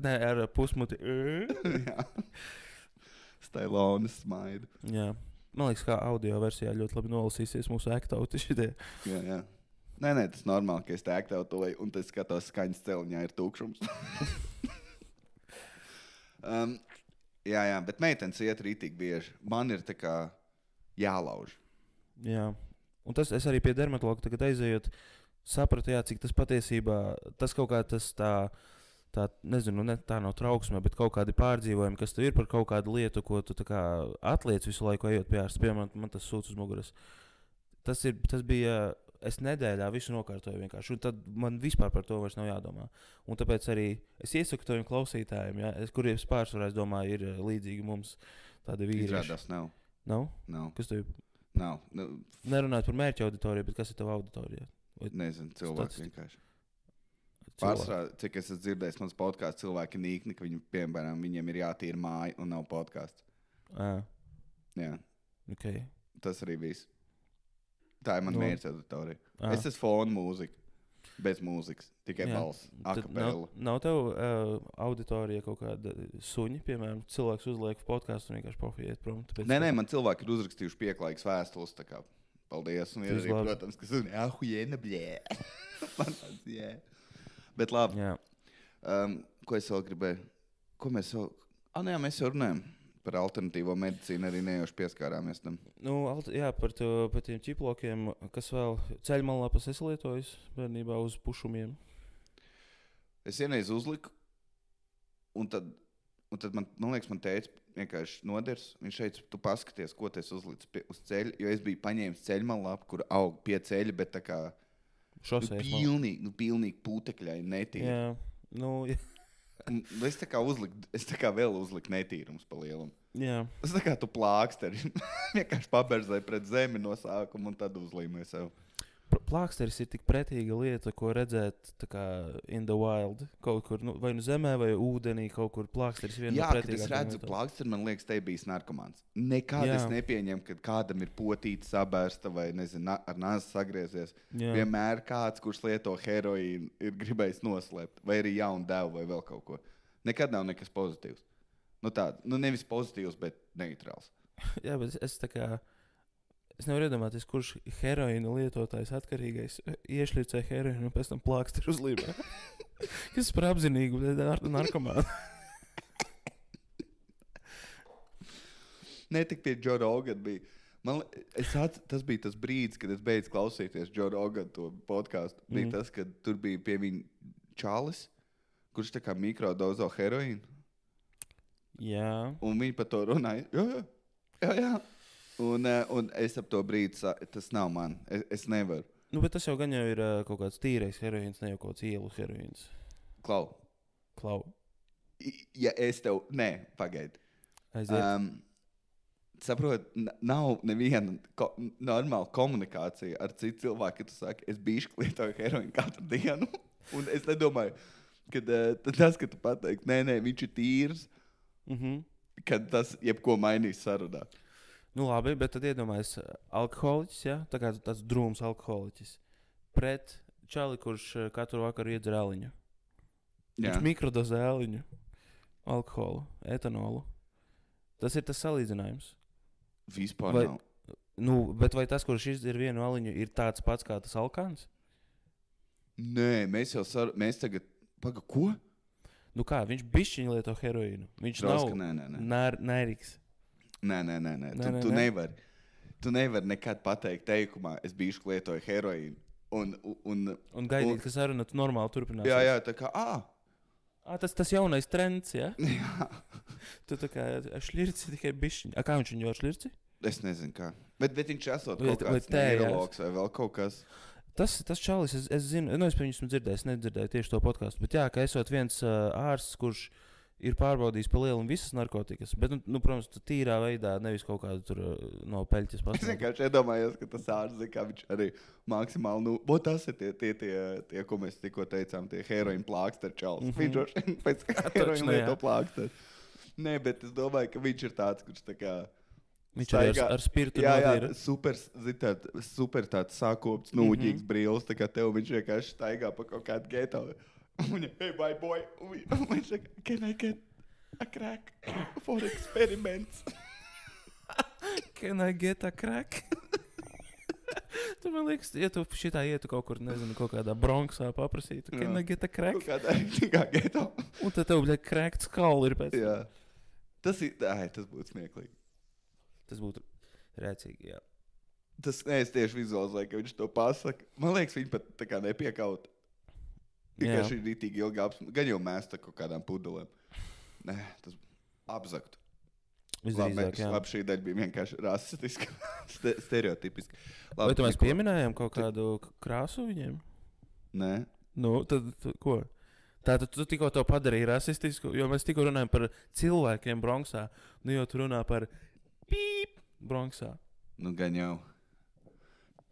Nē, ar pusmuti.
Jā. Stailonis smaida.
Jā. Man liekas, kā audio versijā ļoti labi nolasīsies mūsu aktauti šitie.
Jā. Nē, tas normāli, ka es te aktautoju, un tas skatos skaņas celiņā ir tukšums. Jā, bet meitenes iet rītīgi bieži. Man ir tā kā jālauž. Jā.
Un tas es arī pie dermatologa tagad aizējot, sapratu, cik tas patiesībā, tas kaut kā tas tā nezinu, ne tā nav trauksme, bet kaut kādi pārdzīvojumi, kas tev ir par kaut kādu lietu, ko tu tā kā atliec visu laiku ejot pie ārsta. Piemēram, man tas sūc uz muguras. Tas bija, es nedēļā visu nokārtoju vienkārši, un tad man vispār par to vairs nav jādomā. Un tāpēc arī es iesaku taviem klausītājiem, kuriem pārsvarā, es domāju, ir līdzīgi mums tādi vīrieši.
Izrādās nav.
Nav?
Nav.
Kas tev?
Nav.
Nerunājot par mērķa auditoriju, bet kas ir tava auditorija?
Nezinu, cilvēks vienkārši. Pārsvarā, cik es esmu dzirdējis, mans podkāsts cilvēki nīkni, ka piemēram, viņiem ir jātīra māja un nav podkāsts. Jā.
Okay.
Tas arī viss. Tā ir man mērķa auditorija. Es esmu fona mūzika, bez mūzikas, tikai balss, akapela.
Nav tev auditorija kaut kāda suņi, piemēram, cilvēks uzliek podkāstu un vienkārši profiet prom?
Nē, man cilvēki ir uzrakstījuši pieklājīgas vēstules, tā kā paldies. Un ir arī, protams, kas ir ahujena, bļē. Man tāds, jā. Bet labi, ko es vēl gribēju? Ko mēs vēl? Mēs jau runājam par alternatīvo medicīnu, arī nejauši pieskārāmies tam.
Par tiem ķiplokiem, kas vēl ceļmalāpas es lietojis bērnībā uz pušumiem.
Es vienreiz uzliku, un tad man liekas, man teica vienkārši noders. Viņš teica, tu paskaties, ko tu esi uzlicis uz ceļa, jo es biju paņēmis ceļmalāpu, kur aug pie ceļa, bet tā kā pilnīgi putekļai netīri.
Jā.
Es tā kā vēl uzliku netīrums pa lielam.
Jā.
Es tā kā tu plāksteri. Vienkārši paberzēji pret zemi no sākuma un tad uzlīmēji sev.
Plāksteris ir tik pretīga lieta, ko redzēt tā kā in the wild. Kaut kur, vai nu zemē, vai ūdenī, kaut kur plāksteris viena no pretīgākajām.
Jā, kad es redzu plāksteri, man liekas, te bijis narkomāns. Nekad es nepieņemu, kad kādam ir potīte sabērsta vai, nezinu, ar nāzi sagriezies. Jā. Vienmēr kāds, kurš lieto heroīnu, ir gribējis noslēpt. Vai arī jaunu devu vai vēl kaut ko. Nekad nav nekas pozitīvs. Nevis pozitīvs, bet neitrāls.
Jā, bet es nevaru iedomāties, kurš heroīna lietotājs atkarīgais iešļicē heroīnu un pēc tam plāksteri uzlīmē. Kas par apzinīgu narkomānu?
Ne tik pie Joe Rogan bija. Tas bija tas brīdis, kad es beidzu klausīties Joe Rogan to podcastu. Bija tas, kad tur bija pie viņa čalis, kurš tā kā mikrodozo heroīnu.
Jā.
Un viņi par to runāja. Jā. Un es ap to brīdi, tas nav man. Es nevaru.
Bet tas jau gan jau ir kaut kāds tīrais heroīns, ne jau kaut kāds ielu heroīns.
Klau. Ja es tev... Nē, pagaidi. Saprot, nav neviena normāla komunikācija ar citu cilvēku, ka tu saki, es bišķi lietoju heroīnu katru dienu. Un es nedomāju, ka tas, ka tu pateiksi, nē, viņš ir tīrs, kad tas jebko mainīs sarunā.
Nu labi, bet tad iedomājies alkoholiķis, ja? Tā kā tāds drūms alkoholiķis. Pret čali, kurš katru vakaru iedzer aliņu. Viņš mikrodozē aliņu, alkoholu, etanolu. Tas ir tas salīdzinājums.
Vispār nav.
Bet vai tas, kurš izdzer vienu aliņu, ir tāds pats kā tas alkāns?
Nē, mēs tagad... Ko?
Nu kā, viņš bišķiņ lieto heroīnu. Viņš nav nērīgs.
Nē. Tu nevari. Tu nevari nekad pateikt teikumā, es bišķi lietoju heroīnu.
Un gaidīt, ka saruna tu normāli turpinās.
Jā, tā kā,
tas jaunais trends, ja?
Jā.
Tu tā kā šļirci tikai bišķiņ. Kā viņš viņu var šļirci?
Es nezinu kā. Bet viņš esot kaut kāds neirologs vai vēl kaut kas.
Tas čalis, es zinu, es par viņu esmu dzirdējis, nedzirdēju tieši to podcastu, bet jā, ka esot viens ārsts, kurš ir pārbaudījis pa lielu un visas narkotikas, bet, protams, tīrā veidā, nevis kaut kādu tur no peļķes pasaules.
Es vienkārši iedomājos, ka tas ārsts, kā viņš arī maksimāli, tas ir tie, ko mēs tikko teicām, tie heroīna plāksteri čalis. Viņš droši pēc heroīna lieto plāksteri. Nē, bet es domāju, ka viņš ir tāds, kurš tā kā...
Viņš arī ar spirtu nodīra.
Super tāds sākopts, nūģīgs brīlis, tā kā tev viņš vienkārši staigā pa kaut kādu geto. Un hey, my boy, viņš saka, can I get a crack for experiments?
Can I get a crack? Tu man liekas, ja tu šitā ietu kaut kur, nezinu, kaut kādā Bronxā paprasītu, can I get a crack?
Kaut kādā rītīgā geto.
Un tad tev, cracked skull ir pēc.
Jā. Tas būtu smieklīgi.
Tas būtu rēcīgi, jā.
Es tieši vizualizēju, ka viņš to pasaka. Man liekas, viņi pat tā kā nepiekaut. Tikai šī rītīgi ilgi gan jau mēsta kaut kādām pudelēm. Nē, tas apzakt.
Visdrīzāk, jā.
Labi, šī daļa bija vienkārši rasistiska, stereotipiska.
Vai tu mēs pieminējām kaut kādu krāsu viņiem?
Nē.
Tad ko? Tātad tu tikko to padarīji rasistisku, jo mēs tikko runājam par cilvēkiem Bronxā, jo tu runā par pīp Bronxā.
Gan jau.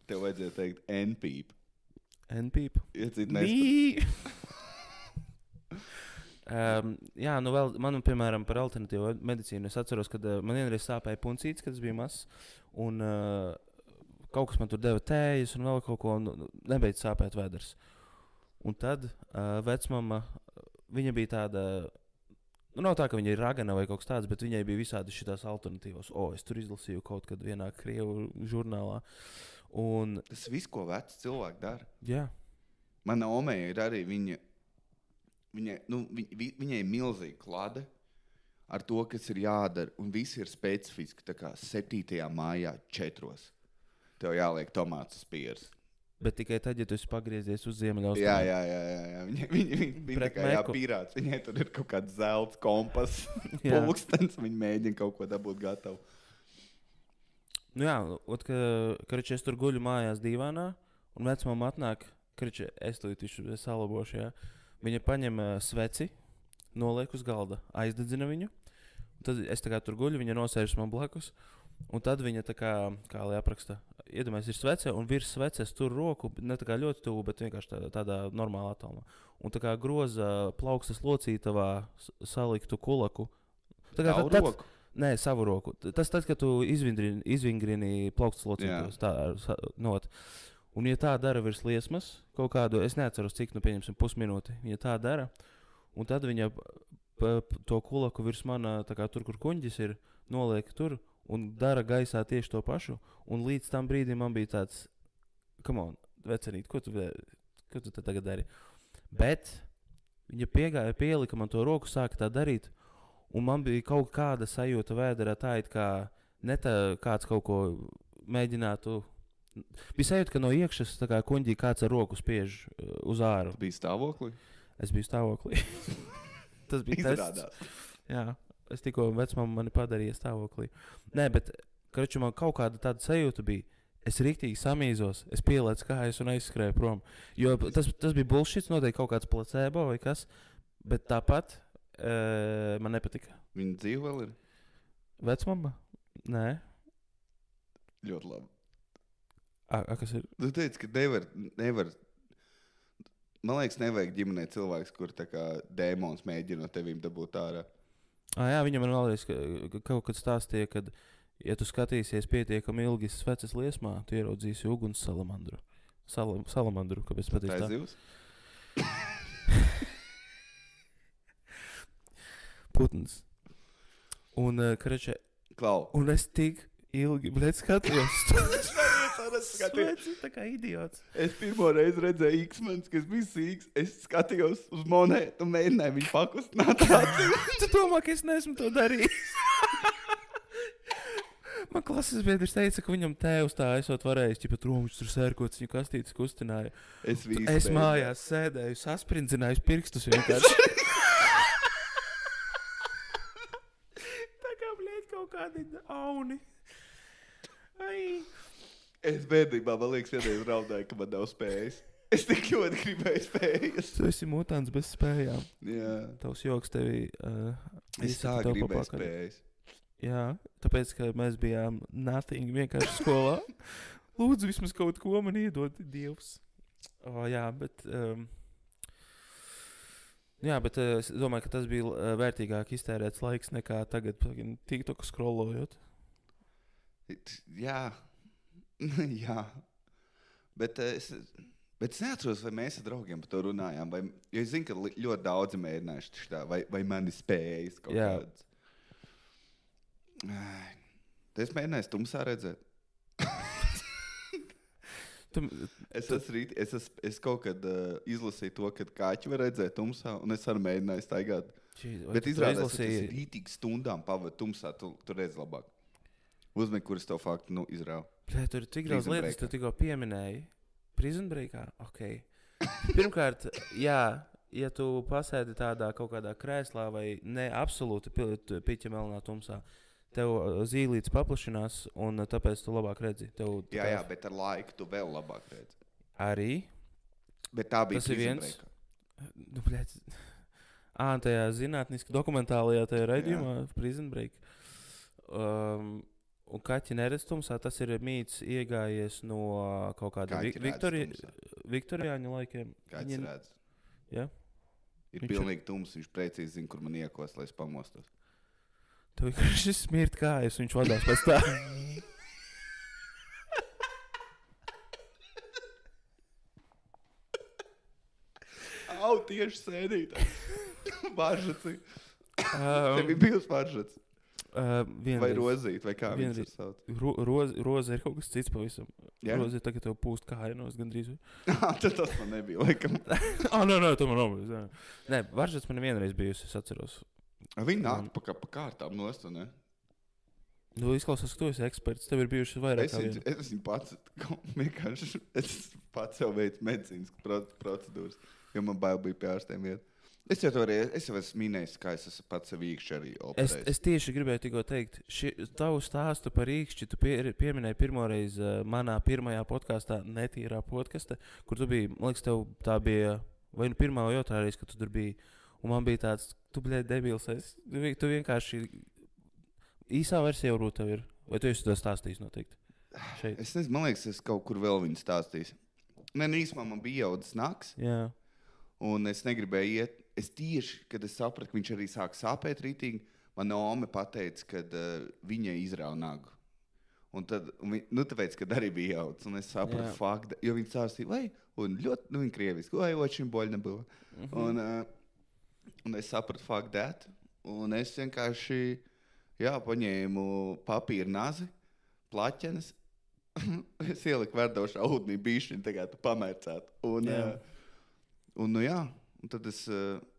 Tev vajadzēja teikt N-pīp.
N-pīp?
Iecīt
jā, vēl man, piemēram, par alternatīvo medicīnu. Es atceros, kad man vienreiz sāpēja puncītes, kad es biju mazs, un kaut kas man tur deva tējas un vēl kaut ko, un nebeidz sāpēt vēders. Un tad vecmama, viņa bija tāda, nav tā, ka viņa ir ragana vai kaut kas tāds, bet viņai bija visādi šitās alternatīvas. Es tur izlasīju kaut kad vienā Krievu žurnālā. Un...
Tas viss, ko veci cilvēki dara.
Jā.
Mana omei ir arī viņai milzīga klade ar to, kas ir jādara, un visi ir specifiski, tā kā 7. mājā 4. Tev jāliek tomāts spieras.
Bet tikai tad, ja tu esi pagriezies uz ziemeļaustrumiem.
Jā. Viņa tā kā pirāts. Viņai tur ir kaut kāds zelts kompas, pulkstens. Viņa mēģina kaut ko dabūt gatavu.
Kariči, es tur guļu mājās dīvānā, un vecmama atnāk, kariči, es salabošu, jā. Viņa paņem sveci, noliek uz galda, aizdedzina viņu. Tad es tā kā tur guļu, viņa nosēžas man blakus. Un tad viņa tā kā lai apraksta, iedomājies, ir svece, un virs sveces tur roku, ne tā kā ļoti tuvu, bet vienkārši tādā normālā attālumā. Un tā kā groza plaukstas locītavā saliktu kulaku. Tā kā
roku?
Nē, savu roku. Tas tad, kad tu izvingrini plaukstas locītavas. Tā, not. Un ja tā dara virs liesmas, kaut kādu, es neatceros cik, pieņemsim pusminūti, ja tā dara, un tad viņa to kulaku virs manā, tā kā tur, kur kuņģis ir, noliek tur, un dara gaisā tieši to pašu, un līdz tam brīdim man bija tāds, come on, vecenīt, ko tu tagad dari? Bet viņa pielika man to roku, sāka tā darīt, un man bija kaut kāda sajūta vēderā tā, it kā ne tā kāds kaut ko mēģinātu. Bija sajūta, ka no iekšas tā kā kuņģī kāds ar roku spiež uz āru.
Tu biji stāvoklī?
Es biju stāvoklī. Tas bija
izrādās.
Jā. Es tikko vecmāmu mani padarīju stāvoklī. Nē, bet, karoči, man kaut kāda tāda sajūta bija. Es riktīgi samīzos, es pielēcu kājas un aizskrēju prom. Jo tas bija bullshits, noteikti kaut kāds placebo vai kas, bet tāpat man nepatika.
Viņa dzīve vēl ir?
Vecmama? Nē.
Ļoti labi.
Kas ir?
Tu teici, ka nevar. Man liekas, nevajag ģimenē cilvēks, kur tā kā dēmons mēģina no tevīm dabūt ārā.
Jā, viņa man vēlreiz kaut kad stāstīja, ka, ja tu skatīsies pietiekami ilgi sveces liesmā, tu ieraudzīsi uguns salamandru. Salamandru, kāpēc pateicu tā?
Tā ir zivs?
Putns. Un, kareče, un es tik ilgi, skatījos. Sveci, tā kā idiots.
Es pirmo reizi redzēju X-mens, kas bija sīks. Es skatījos uz monētu un mēģināju viņu pakustināt.
Tu domā, ka es neesmu to darījis? Man klases biedrs teica, ka viņam tēvs tā esot varējis, ja pat romušs tur sērkots, viņu kastītes kustināja. Es mājās sēdēju, sasprindzināju pirkstus vienkārši. Tā kā, kaut kādi auni. Ai.
Es bērnībā, man liekas, vienreiz raudāju, ka man nav spējas. Es tik ļoti gribēju spējas.
Tu esi mutants bez spējām.
Jā.
Tavs joks tevi...
es tā gribēju spējas.
Jā, tāpēc, ka mēs bijām nothing vienkārši skolā. Lūdzu, vismaz kaut ko man iedod Dievs. Jā, bet... es domāju, ka tas bija vērtīgāk iztērēts laiks nekā tagad TikToku scrollojot.
Jā. Jā, bet es neatceros, vai mēs ar draugiem par to runājām. Jo es zinu, ka ļoti daudzi mēģinājuši tā, vai mani spējas kaut kādas. Es mēģināju tumsā redzēt. Es kaut kad izlasīju to, ka kāķi var redzēt tumsā, un es arī mēģināju staigāt. Bet izrādās, ka tas rītīgi stundām pavada tumsā, tu redz labāk. Uzmēģi, kuras tev faktu izrāva.
Tur ir tik daudz lietas, tu tikko pieminēji. Prison Breakā? Ok. Pirmkārt, jā, ja tu pasēdi tādā kaut kādā krēslā vai ne absolūti piķa melnā tumsā, tev zīlītes paplašinās un tāpēc tu labāk redzi.
Jā, bet ar laiku tu vēl labāk redzi.
Arī?
Bet tā bija
tas
Prison Breakā.
Tajā zinātniski dokumentālajā tajā raidījumā Prison Break. Un kaķi neredz tumsā, tas ir mīts iegājies no kaut kāda Viktorijāņu laikiem.
Kaķis redz.
Jā?
Ir pilnīgi tums, viņš precīzi zina, kur man iekos, lai es pamostos.
Tev vienkārši smirt kājas, viņš vadās pēc tā.
Au, tieši sēdīt. Varžaci. Tev ir bijusi varžaci. Vai rozīt, vai kā viņas ir sauc?
Roze ir kaut kas cits pavisam.
Yeah?
Roze ir tagad tev pūst kājanos gandrīz.
Tad tas man nebija, laikam.
Nē, to man nav. Nē, varžats man vienreiz bijusi, es atceros.
Viņi nāk pa kārtām nost, ne?
Nu, izklausās, ka tu esi eksperts. Tev ir bijuši vairāk kā viena.
Es esmu pats, vienkārši, es pats jau veicu medicīnas procedūras, jo man bail bija pie ārstiem vieta. Es jau esmu minējis, kā es esmu pats sev īkšķi arī operējis.
Es tieši gribēju tikko teikt, tavu stāstu par īkšķi tu pieminēji pirmoreiz manā pirmajā podkastā, netīrā podkastā, kur tu biji, man liekas, tev tā bija, vai nu pirmā vai otrā reize, kad tu tur biji. Un man bija tāds, tu bļēd debils, tu vienkārši īsā versija jau tev ir. Vai tu esi to stāstījis noteikti? Šeit.
Es nezinu, man liekas, es kaut kur vēl viņu stāstīju. Nē, īsumā man bija jaudas nakts,
Jā.
un es negribēju iet. Es tieši, kad es sapratu, ka viņš arī sāk sāpēt rītīgi, man Ome pateica, ka viņai izrāva nagu. Un tad, tāpēc, kad arī bija jaudas, un es sapratu, fuck, jo viņi stāstīja, vai, un ļoti, viņa krieviski, vai, očim boļna bija. Un es sapratu, fuck that, un es vienkārši, paņēmu papīra nazi, plaķenes, es ieliku verdošā ūdenī bišķiņu, tagad pamērcētu. Un tad es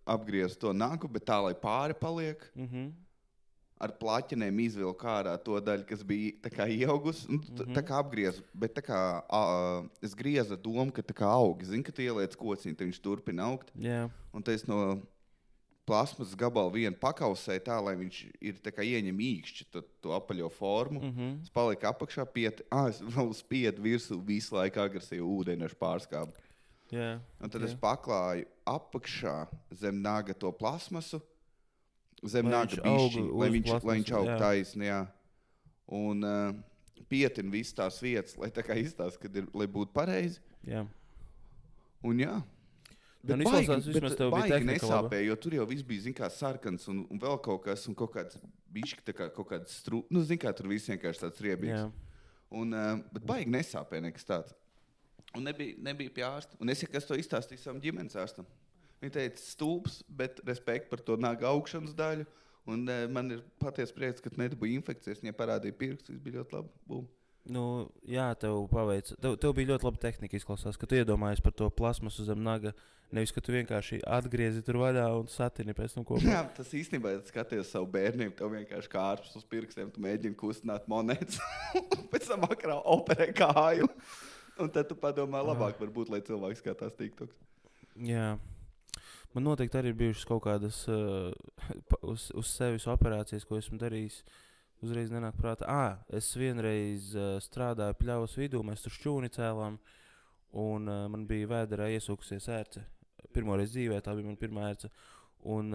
apgriezu to nagu, bet tā, lai pāri paliek, ar plaķenēm izvilku ārā to daļu, kas bija tā kā ieaugus, tā kā apgriezu, bet tā kā es griezu domu, ka tā kā augi. Zini, ka tu ieliec kociņu, tad viņš turpina augt. Un tad es no plasmas gabalu vienu pakausēju tā, lai viņš ir tā kā ieņem īkšķi to apaļo formu. Es paliku apakšā, es vēl spiedu virsū visu laiku agresīvu ūdeni ar pārskābu. Un tad es paklāju apakšā zem naga to plasmasu, zem naga bišķi, lai viņš aug taisni, Un pietinu visas tās vietas, lai tā kā izstāst, lai būtu pareizi. Un Bet baigi nesāpēja, jo tur jau viss bija, zin kā, sarkans un vēl kaut kas, un kaut kāds bišķi, kaut kāds zin kā, tur viss vienkārši tāds riebīgs. Bet baigi nesāpēja nekas tāds. Un nebija pie ārsta. Un es, kas to izstāstīju savam ģimenes ārstam. Viņa teica, stulbs, bet respekt par to naga augšanas daļu. Un man ir patiesi prieks, ka nedabūja infekcijas. Viņa parādīja pirkstus, bija ļoti labi. Bum.
Tev paveic. Tev bija ļoti laba tehnika izklausās, ka tu iedomājies par to plasmasu zem naga. Nevis, ka tu vienkārši atgriezi tur vaļā un satini pēc tam kopā.
Tas īstenībā, ja skaties savu bērnību, tev vienkārši kā ārpus uz pirkstiem, tu mēģini kustināt monētas. Pēc tam akrā operē kāju. Un tad tu padomā labāk, varbūt, lai cilvēks skatās TikToks.
Jā. Man noteikti arī ir bijušas kaut kādas uz sevis operācijas, ko esmu darījis. Uzreiz nenāk prātā. Es vienreiz strādāju pļavas vidū, mēs tur šķūni cēlām, un man bija vēderā iesūkusies ērce. Pirmoreiz dzīvē, tā bija mana pirmā ērce. Un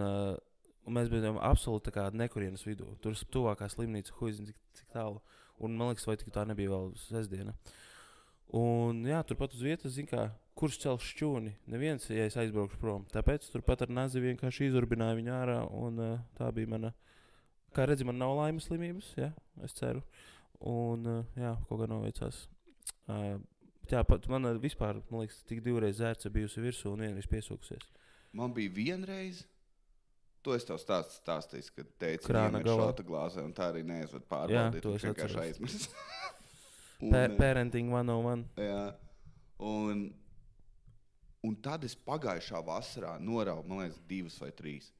mēs bijām absolūti tā kā nekurienes vidū. Tur tuvākā slimnīca, huizin, cik tālu. Un man liekas, vai tik tā nebija vēl sestdiena. Un turpat uz vietas, zin kā, kurš cels šķūni? Neviens, ja es aizbraukšu prom. Tāpēc turpat ar nazi vienkārši izurbināju viņu ārā, un tā bija mana, kā redzi, man nav laimes slimības, es ceru. Un, kaut kā noveicās. Man vispār, man liekas, tik divreiz ērce bijusi virsū un vienreiz piesūkusies.
Man bija vienreiz, to es tev stāstīju, kad teicu,
krāna galā
šota glāzē, un tā arī neaizved pārbaudīt,
to es
vienkārši aizmirst.
Parenting 101.
Un tad es pagājušā vasarā noraudu, man liekas, 2 vai 3.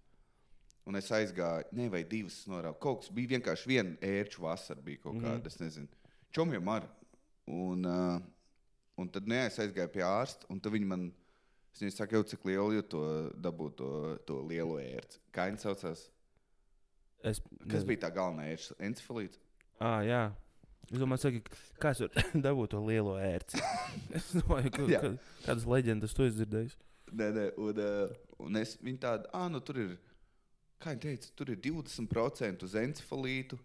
Un es aizgāju, vai 2 noraudu. Kaut kas bija vienkārši viena ērču vasara bija kaut kāda, es nezinu. Čomiem ar. Un tad es aizgāju pie ārsta, un tad viņi man, es viņai saka, jau cik lielu to dabūt to lielo ērci. Kā viņi saucās? Kas bija tā galvenā ērča? Encefalīts?
Jā. Es domāju, saka, kā es varu dabūt to lielo ērci? Es domāju, kādas leģendas tu esi dzirdējis.
Nē, un es viņi tādu, tur ir, kā viņi teica, tur ir 20% uz encefalītu.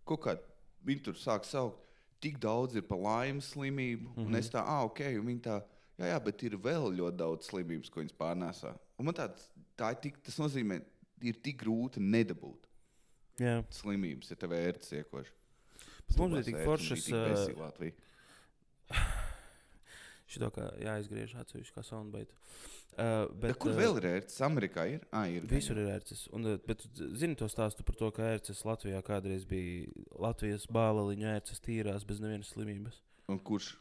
Kaut kā viņi tur sāk saukt, tik daudz ir pa laimes slimību. Un es ok, un viņi jā, bet ir vēl ļoti daudz slimības, ko viņas pārnēsā. Un man tas nozīmē, ir tik grūti nedabūt slimības, ja tev ērts iekoši.
Mums bija tik foršas... Šito kā jāizgriež atsevišķi kā soundbite.
Kur vēl ir ērces? Amerikā ir? Ir.
Visur ir ērces. Bet zini to stāstu par to, ka ērces Latvijā kādreiz bija Latvijas bāleliņu ērces tīrās bez nevienas slimības.
Un kurš?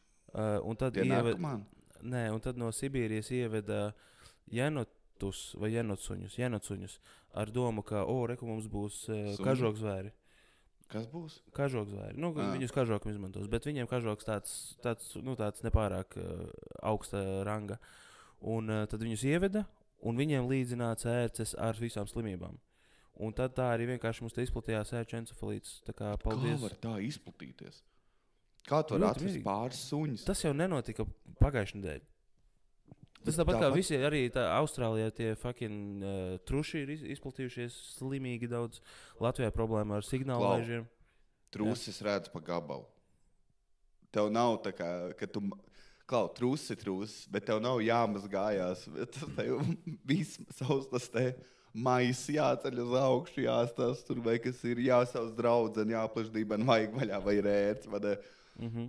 Un tad un tad no Sibīrijas ieveda jenotus vai jenocuņus ar domu, ka, reku mums būs kažokzvēri.
Kas būs?
Kažokzvēri. Viņus kažokam izmantos, bet viņiem kažoks tāds nepārāk augsta ranga. Un tad viņus ieveda, un viņiem līdzināts ērces ar visām slimībām. Un tad tā arī vienkārši mums te izplatījās ērču encefalīts. Tā kā, paldies.
Kā var tā izplatīties? Kā tu var atvest pāris suņus?
Tas jau nenotika pagājušajā nedēļā. Tas tāpat kā visi arī Austrālijā tie fucking truši ir izplatījušies slimīgi daudz. Latvijā problēma ar signālu laižiem.
Trusis redz pa gabalu. Tev nav tā kā, ka tu, trusis, bet tev nav jāmazgājās. Tas tev viss savs tas te mais jāceļ uz augšu, jāstās tur, vai kas ir jāsauc draudzeni, jāplašdībeni, vajag vaļā, vai ir ērts, vai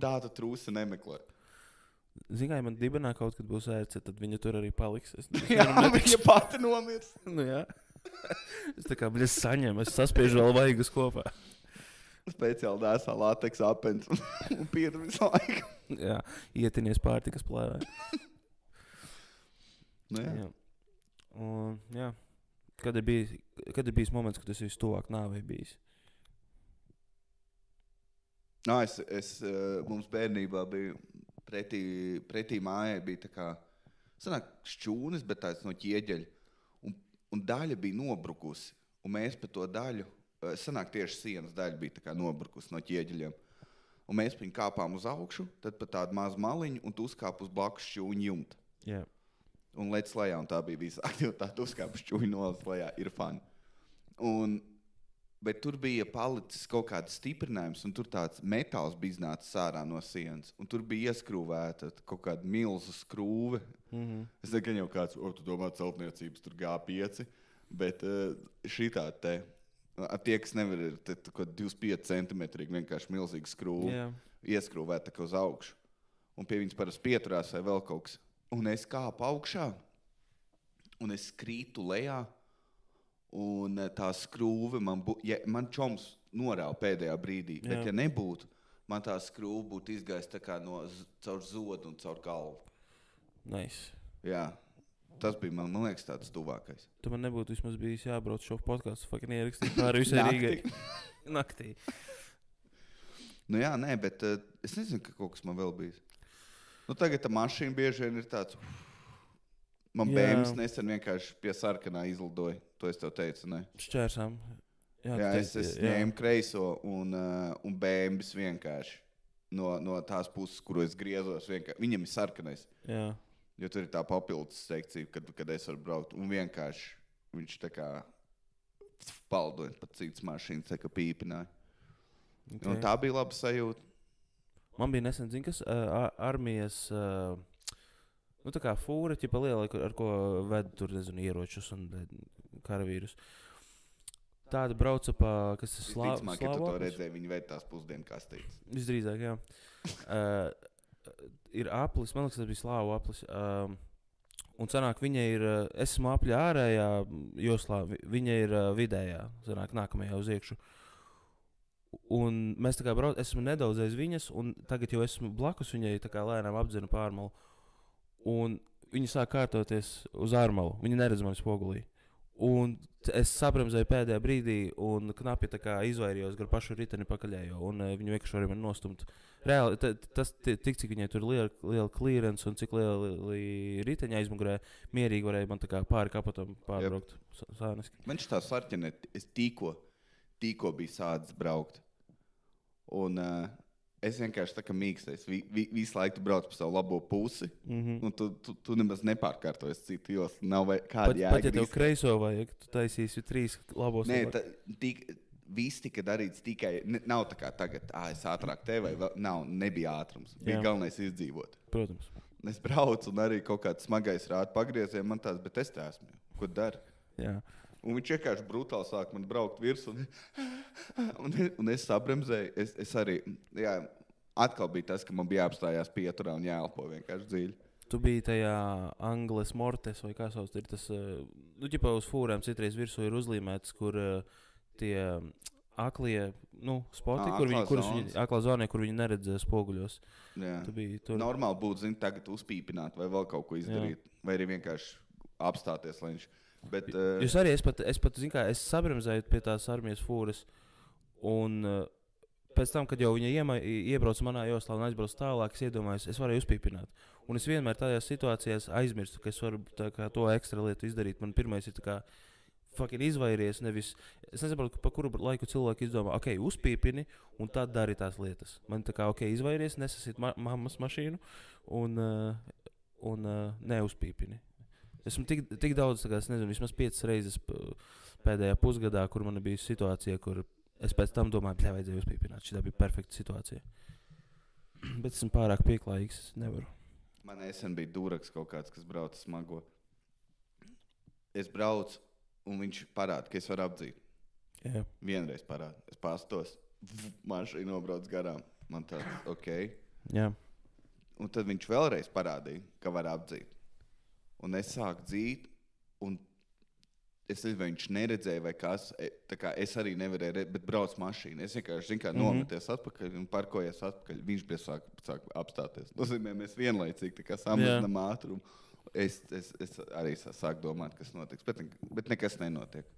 tā tu trusi nemeklē.
Zini, kā man dibenā kaut kad būs ērts, tad viņa tur arī paliks.
Jā, viņa pati nomirs.
Nu jā. Es tā kā es saņemu, es saspiežu vēl vaigus kopā.
Speciāli dēsā lateks apens un pietu visu laiku.
Jā, ietinies pārtikas plēvē.
Nu jā.
Un, jā. Kad ir bijis moments, kad esi vistuvāk nāvei bijis?
Mums bērnībā bija pretī mājai bija tā kā šķūnis, bet tāds no ķieģeļa. Un daļa bija nobrukusi. Un mēs pa to daļu, tieši sienas daļa bija tā kā nobrukusi no ķieģeļiem. Un mēs viņu kāpām uz augšu, tad pa tādu mazu maliņu, un tu uzkāp uz blakus šķūņu jumta.
Jā.
Un lec lejā, un tā bija visa aktivitāte, tu uzkāp uz šķūņu nolas lejā, ir fani. Bet tur bija palicis kaut kāds stiprinājums, un tur tāds metāls bija iznācis ārā no sienas. Un tur bija ieskrūvēta kaut kāda milzu skrūve. Es nezinu, jau kāds, tu domā celtniecības, tur G5, bet šitā te, tie, kas nevar ir 25 centimetrīgi, vienkārši milzīga skrūve, ieskrūvēta uz augšu. Un pie viņas parasti pieturās vai vēl kaut kas. Un es kāpu augšā, un es krītu lejā. Un tā skrūve man čoms norāva pēdējā brīdī, bet ja nebūtu, man tā skrūve būtu izgājis tā kā caur zodu un caur galvu.
Nice.
Jā, tas bija man liekas tāds tuvākais.
Tu man nebūtu vismaz bijis jābrauc šo podcastu, fucking ierakstīt pāri visai Rīgai. Naktī.
Nu jā, nē, bet es nezinu, ka kaut kas man vēl bijis. Nu tagad tā mašīna bieži vien ir tāds... Man bēmas nesen vienkārši pie sarkanā izlidoja. To es tev teicu, ne?
Šķērsām.
Jā, es ņēmu kreiso un bēmas vienkārši no tās puses, kuru es griezos. Viņam ir sarkanais.
Jā.
Jo tur ir tā papildus sekcija, kad es varu braukt. Un vienkārši viņš tā kā paldoja pat citas mašīnas, tā kā pīpināja. Okay. Un tā bija laba sajūta.
Man bija nesen, zin, kas armijas... Nu, tā kā fūra, ķipa liela, ar ko ved tur, nezinu, ieročus un karavīrus. Tāda brauca pa, kas ir slāvu.
Visticamāk, ja tu to redzēji, viņi ved tās pusdienu kastītes.
Visdrīzāk, jā. Ir aplis, man liekas, tas bija slāvu aplis. Un sanāk, viņa ir, esmu apļa ārējā joslā, viņa ir vidējā, sanāk, nākamajā uz iekšu. Un mēs tā kā esmu nedaudz aiz viņas, un tagad jau esmu blakus viņai, tā kā lēnām apdzinu pārmalu. Un viņi sāk kārtoties uz ārmalu. Viņi neredz mani spogulī. Un es sabremzēju pēdējā brīdī un knapi tā kā izvairījos gar pašu riteni pakaļējo. Un viņi vienkārši varēja mani nostumt. Reāli, tas tik, cik viņai tur liela clearance un cik lieli riteņi aizmugurē, mierīgi varēja man tā kā pāri kapatam pārbraukt sāniski.
Man šitā sarķene, es tikko biju sācis braukt. Un... Es vienkārši tā kā mīkstais, visu laiku tu brauc pa savu labo pusi, un tu nemaz nepārkārtojies citu jos, nav vai kādi jēga.
Pat ja tev kreiso vajag, tu taisīsi 3 labos.
Nē, viss tika darīts tikai, nav tā kā tagad, es ātrāk tev vai vēl, nebija ātrums, bija galvenais izdzīvot.
Protams.
Es braucu un arī kaut kāds smagais rāda pagrieziem, man tāds, bet es te esmu, ko dari?
Jā.
Un viņš vienkārši brutāli sāk man braukt virs, un es sabremzēju. Es arī, atkal bija tas, ka man bija jāapstājās pieturā un jāelpo vienkārši dziļi.
Tu biji tajā Angles Mortes, vai kā sauc, ir tas, ģipā uz fūrēm citreiz virsū ir uzlīmēts, kur tie aklie, spoti, aklā zonē, kur viņi neredz spoguļos.
Jā.
Tu biji tur.
Normāli būtu, tagad uzpīpināt vai vēl kaut ko izdarīt, vai arī vienkārši apstāties, lai viņš... Bet,
Jūs arī, es pat zinu kā, es sabremzēju pie tās armijas fūras, un pēc tam, kad jau viņa iebrauc manā joslā un aizbrauc tālāk, es iedomājos, es varēju uzpīpināt. Un es vienmēr tajās situācijās aizmirstu, ka es varu kā, to ekstra lietu izdarīt. Man pirmais ir tā kā fucking izvairies, nevis, es nesaprotu, pa kuru laiku cilvēki izdomā, ok, uzpīpini un tad dari tās lietas. Man tā kā, ok, izvairies, nesasit mammas mašīnu, un un neuzpīpini. Esmu tik daudz, es nezinu, vismaz 5 reizes pēdējā pusgadā, kur man bija situācija, kur es pēc tam domāju, vajadzēja uzpīpināt. Šī bija perfekta situācija. Bet esmu pārāk pieklājīgs, es nevaru.
Man nesen bija dūraks kaut kāds, kas brauca smago. Es braucu, un viņš parāda, ka es varu apdzīt.
Jā.
Vienreiz parāda. Es pastos, mašīna nobrauc garām. Man tāds, ok.
Jā.
Un tad viņš vēlreiz parādīja, ka var apdzīt. Un es sāku dzīt, un es nezinu, vai viņš neredzēja vai kas. Tā kā es arī nevarēju redzēt, bet brauc mašīna. Es vienkārši, nometies atpakaļ un parkojies atpakaļ. Viņš pie sāk apstāties. Nozīmē, mēs vienlaicīgi tā kā samazinām ātrumu. Es arī sāku domāt, kas notiks, bet nekas nenotiek.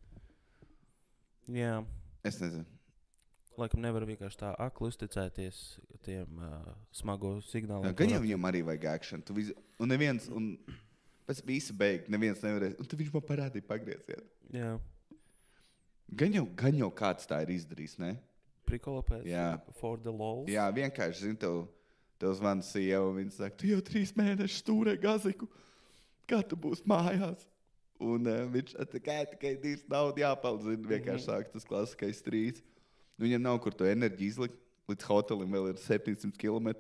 Jā.
Es nezinu.
Laikam nevar vienkārši tā akli uzticēties tiem smago signāliem.
Gan jau viņam arī vajag ēkšanu. Un neviens, un pēc visa beigt, neviens nevarēs. Un tad viņš man parādīja pagrieziet.
Jā.
Gan jau kāds tā ir izdarījis, ne?
Prikola pēc for the lols.
Jā, vienkārši, tev zvana sieva, un viņa saka, tu jau 3 mēnešus stūrē gaziku. Kā tu būsi mājās? Un viņš tikai dīrs naudu jāpalda, vienkārši sāk tas klasiskais strīds. Viņam nav kur to enerģiju izlikt, līdz hotelim vēl ir 700 km.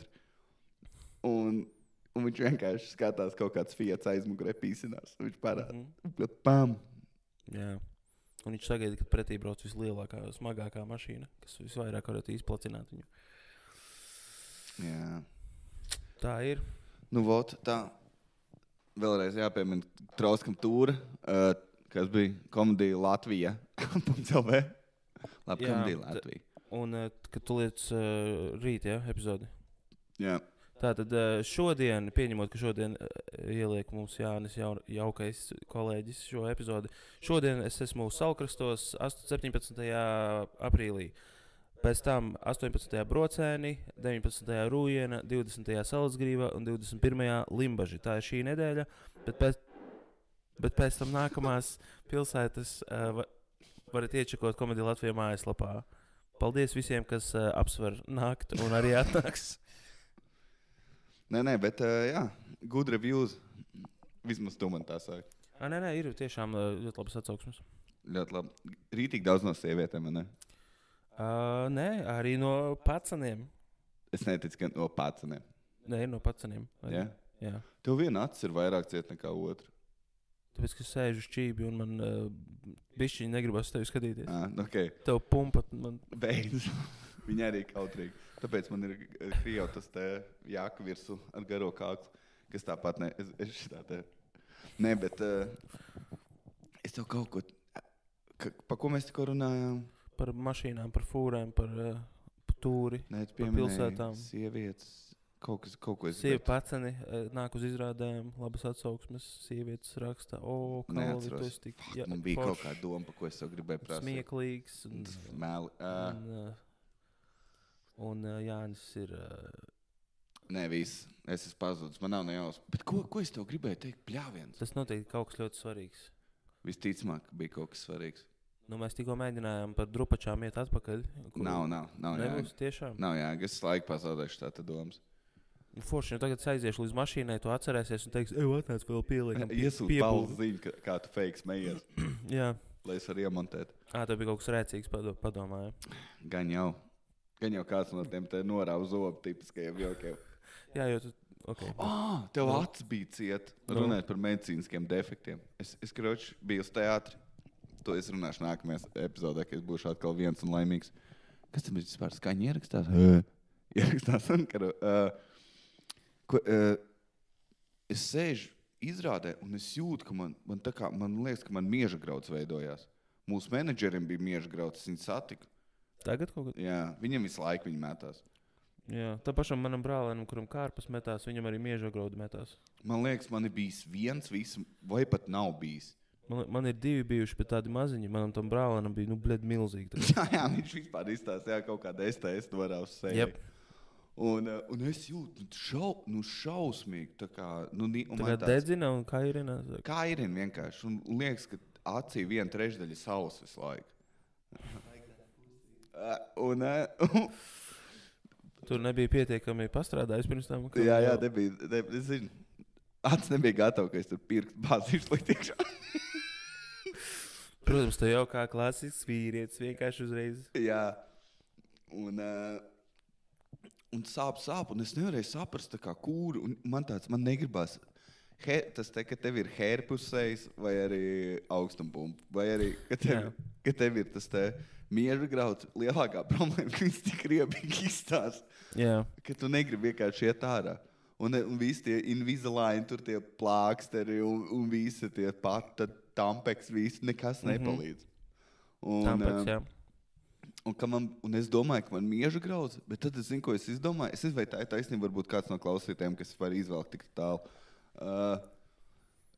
Un viņš vienkārši skatās kaut kāds Fiats aizmugurē pīsinās. Viņš parāda. Pam!
Jā. Un viņš sagaida, kad pretī brauc vislielākā, smagākā mašīna, kas visvairāk varētu izplacināt viņu.
Jā.
Tā ir.
Nu, vot, tā. Vēlreiz jāpiemina Trauskam Tūra, kas bija komedija Latvija. .lv. Labi, komedija Latvija.
Un, kad tu lietas rīt, epizodi?
Jā.
Tātad šodien, pieņemot, ka šodien ieliek mums Jānis jaukais kolēģis šo epizodi, šodien es esmu Salkrastos 17. aprīlī. Pēc tam 18. Brocēni, 19. Rūjiena, 20. Salacgrīva un 21. Limbaži. Tā ir šī nedēļa, bet pēc tam nākamās pilsētas varat iečekot Komedija Latvijā mājaslapā. Paldies visiem, kas apsver nākt un arī atnāks.
Nē, bet jā, good reviews. Vismaz tu man tā sāki.
Nē, ir tiešām ļoti labas atsauksmes.
Ļoti labi. Rītīgi daudz no sievietēm, ne?
Nē, arī no pacaniem.
Es neticu, ka no pacaniem.
Nē, no pacaniem.
Jā?
Jā.
Tev viena acis ir vairāk ciet nekā otra.
Tāpēc, ka sēžu šķībi un man bišķiņi negribas tevi skatīties.
Okay.
Tev pumpat man.
Beidz. Viņa arī kautrīgi. Tāpēc man ir Krievs tas te jāka virsu ar garo kāklu, kas tāpat ne. Es šitā te. Nē, bet es tev kaut ko. Pa ko mēs tikko runājām?
Par mašīnām, par fūrēm, par tūri,
Nē,
par pilsētām.
Sievietes, kaut ko es
gribētu. Paceni nāk uz izrādēm, labas atsauksmes, sievietes raksta, Kalvi, tu esi tik
man bija kaut kāda doma, pa ko es tev gribēju prasīt.
Smieklīgs. Un Jānis ir...
Nē, viss, es esmu pazudis, man nav nejaus. Bet ko es tev gribēju teikt? Pļāviens.
Tas noteikti kaut kas ļoti svarīgs.
Visticamāk, bija kaut kas svarīgs.
Nu, mēs tikko mēģinājām par drupačām iet atpakaļ.
Nav
nebūs tiešām.
Nav jāga, es laiku pazaudēšu tātad domas.
Forši, tagad aiziešu līdz mašīnai, tu atcerēsies un teiksi, atnāc vēl pieliekam.
Iesūt balvu ziņu, kā tu fake smejies.
Jā.
Lai es varu iemontēt.
Tev bija kaut kas rēcīgs padomāja.
Gan jau kāds no tiem te norāva zobu tipiskajiem jokiem.
Jā, jo tu... Okay.
Tev acis bija ciet, runājot par medicīniskiem defektiem. Es kroči, biju uz teātri. To es runāšu nākamajā epizodē, ka es būšu atkal viens un laimīgs. Kas tam ir vispār skaņa ierakstās? Ierakstās un karu. Es sēžu izrādē un es jūtu, ka man liekas, ka man mieža grauds veidojās. Mūsu menedžerim bija mieža grauds, es viņu satiku.
Tagad kaut kā?
Jā, viņam visu laiku viņi metās.
Jā, tā pašam manam brālēnam, kuram kārpas metās, viņam arī mieža graudu metās.
Man liekas, man ir bijis viens, vai pat nav bijis.
Man ir 2 bijuši, bet tādi maziņi. Manam tam brālēnam bija, milzīgi.
jā, viņš vispār izstāstīja kaut kāda STS varā uz sevi.
Yep.
Un es jūtu, šausmīgi. Tā kā
dedzina un kairina.
Kairina vienkārši. Un liekas, ka acī 1/3 saules visu laiku.
Tur nebija pietiekami pastrādājis pirms tam.
Jā, nebija. Es zinu. Acis nebija gatava, ka es tur pirkstu bāzīšu likt iekšā.
Protams, tu jau kā klasisks vīrietis vienkārši uzreiz.
Jā. Un sāp, un es nevarēju saprast, tā kā kūru. Un man negribās, tas te, ka tev ir hērpusējs vai arī augstumpumpa. Vai arī, ka tev ir tas te mieža grauds. Lielākā problēma, ka viņš tik riebīgi izstās.
Jā.
Ka tu negribi vienkārši iet ārā. Un visi tie Invisalign, tur tie plāksteri un visi tie pata tampeks, visi nekas nepalīdz.
Tampeks, jā.
Un es domāju, ka man mieža grauds, bet tad es zinu, ko es izdomāju. Es nezinu, vai tā ir taisnība, varbūt kāds no klausītājiem, kas var izvēlēt tik tālu.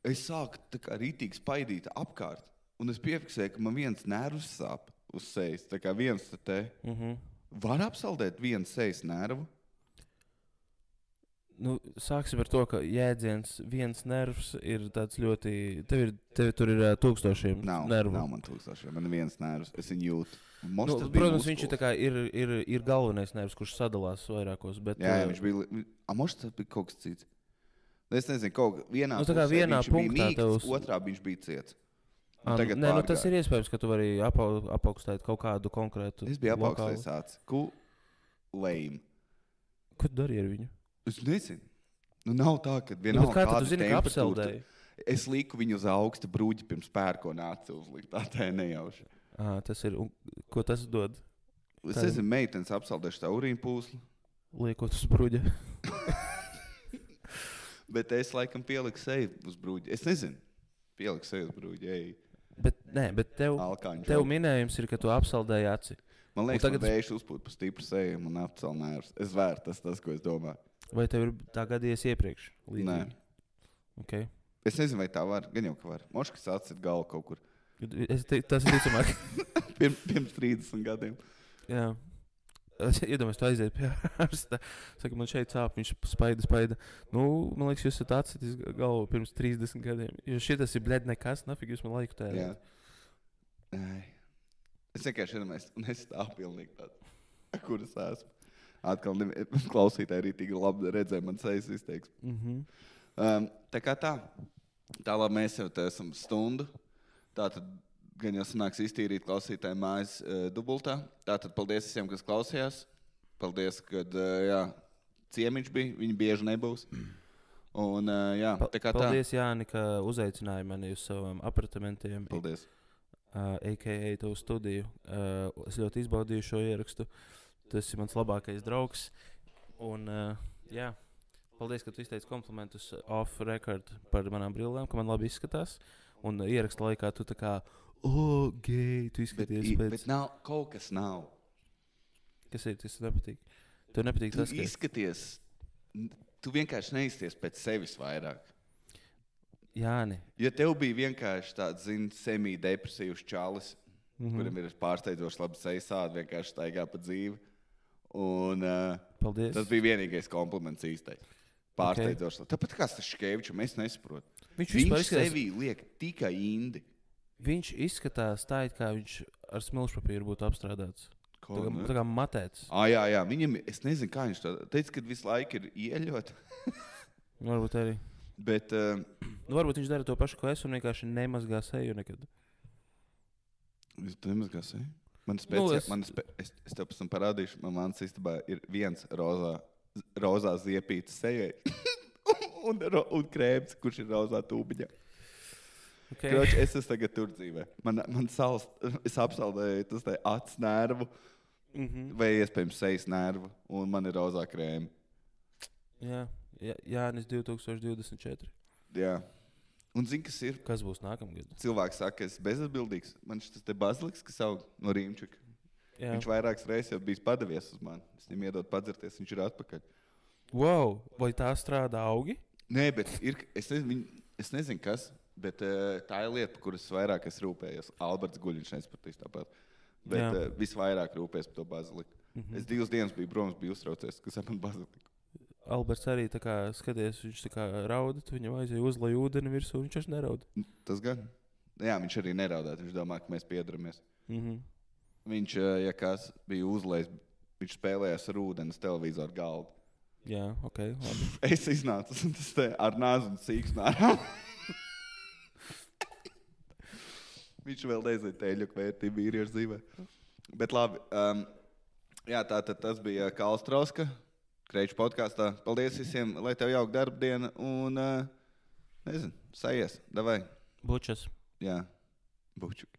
Es sāku tā kā rītīgi spaidīt apkārt, un es piefiksēju, ka man viens nervs sāp uz sejas. Tā kā viens te var apsaldēt vienu sejas nervu.
Nu, sāksim ar to, ka jēdziens viens nervs ir tāds ļoti... Tev tur ir tūkstošiem nervu.
Nav man tūkstošiem, man ir viens nervs, es viņu jūtu.
Protams, viņš ir tā kā ir galvenais nervs, kurš sadalās vairākos, bet...
Jā, viņš bija... Mošs tas bija kaut kas cits. Es nezinu, vienā
pusē viņš bija
mīksts, otrā viņš bija ciets.
Tas ir iespējams, ka tu vari apaugstēt kaut kādu konkrētu...
Es biju apaugstējis acis. Lame.
Ko tu dari ar viņu?
Es nezinu. Nav tā, ka vienalga kāda
tu zini, ka apsaldēji?
Es liku viņu uz augsta bruģi pirms pērkona aci uzlikt. Tā nejauši.
Tas ir. Un, ko tas dod?
Es nezinu, meitenes apsaldēšu tā urīnu pūsli.
Liekot uz bruģa.
Bet es laikam pieliku seju uz bruģi. Es nezinu. Pieliku seju uz bruģi.
Bet tev minējums ir, ka tu apsaldēji aci.
Man liekas, ka vējš uzpūt pa stipru sejam un apsal nervus. Es vēru tas, ko es domāju.
Vai tev ir tā gadījies iepriekš? Līdzīgi?
Nē.
Okay.
Es nezinu, vai tā var. Gan jau, ka var. Moškas atsit galvu kaut kur.
Tas ir ticamāk.
Pirms 30 gadiem.
Jā. Es iedomājos, tu aiziet pie ārsta. Saka, man šeit sāp, viņš spaida. Nu, man liekas, jūs esat atsitis galvu pirms 30 gadiem. Jo šitas ir blēd nekas, nafig jūs man laiku tērēt.
Jā. Es vienkārši iedomājos, un es stāvu pilnīgi tāds, kur es esmu. Atkal klausītāji arī tik labi redzēja man sejas izteiksmi. Tā kā tā. Tālāk mēs jau te esam stundu. Tātad gan jau sanāks iztīrīt klausītāju mājas dubultā. Tātad paldies visiem, kas klausījās. Paldies, kad ciemiņš bija. Viņi bieži nebūs. Un tā kā tā.
Paldies, Jāni, ka uzaicināji mani uz saviem apartamentiem.
Paldies.
A.k.a. tavu studiju. Es ļoti izbaudīju šo ierakstu. Tas ir mans labākais draugs. Un, paldies, ka tu izteici komplimentus off record par manām brillēm, ka man labi izskatās. Un ieraksta laikā tu tā kā, gei, tu izskaties pēc...
Bet nav, kaut kas nav.
Kas ir, tas nepatīk? Tev nepatīk tas, ka...
Tu izskaties, tu vienkārši neizties pēc sevis vairāk.
Jāni.
Ja tev bija vienkārši tāds, semi-depresīvs čalis, kuram ir pārsteidzoši labi sejas āda, vienkārši staigā pa dzīvi. Un tas bija vienīgais kompliments īstais. Pārsteidzoši. Okay. Tāpat kā tas Škevičam, es nesaprotu. Viņš sevī liek tikai indi.
Viņš izskatās tā, it kā viņš ar smilšpapīru būtu apstrādāts. Tā kā matēts.
Jā. Viņam, es nezinu, kā viņš to teica, ka visu laiku ir ieļot.
Varbūt arī.
Bet...
varbūt viņš dara to pašu, ko es, un vienkārši nemazgā seju nekad.
Tu nemazgā seju? Es tev pēc tam parādīšu, man mācas istabā ir viens rozā ziepīts sejai un krēms, kurš ir rozā tūbiņā. Okay. Kroč, es esmu tagad tur dzīvē. Es apsaldēju tas te acs nervu vai iespējams sejas nervu un man ir rozā krēmi.
Jānis 2024.
Jā. Un zini, kas ir?
Kas būs nākamgad?
Cilvēks saka, ka es bezatbildīgs. Man šis te baziliks, kas aug no Rīmčuka. Jā. Viņš vairākas reizes jau bijis padavies uz mani. Es viņam iedod padzerties, viņš ir atpakaļ.
Wow, vai tā strādā augi?
Nē, bet es nezinu kas, bet tā ir lieta, par kuras vairāk es rūpējos. Alberts Guļiņš neizpratīs tāpat. Bet visvairāk rūpēs par to baziliku. Es 2 dienas biju broms, biju uztraucies, kas ap man baziliku.
Alberts arī tā kā skaties, viņš tā kā rauda, tu viņam aizēja uzlai ūdeni virsū, viņš arī nerauda. Tas
gan. Jā, viņš arī neraudāt, viņš domā, ka mēs piedaramies. Viņš, bija uzlais, viņš spēlējās ar ūdeni uz televizoru galdu.
Jā, ok, labi.
Es iznācu, un tas te ar nāzu un sīks nārā. Viņš vēl nezina teļu vērtību vīriešu dzīvē. Bet labi, jā, tātad tas bija Kāls Trauska, Kreiču podkāstā. Paldies visiem, lai tev jauka darbdiena un, nezinu, sajies, davai.
Bučas.
Jā, bučuki.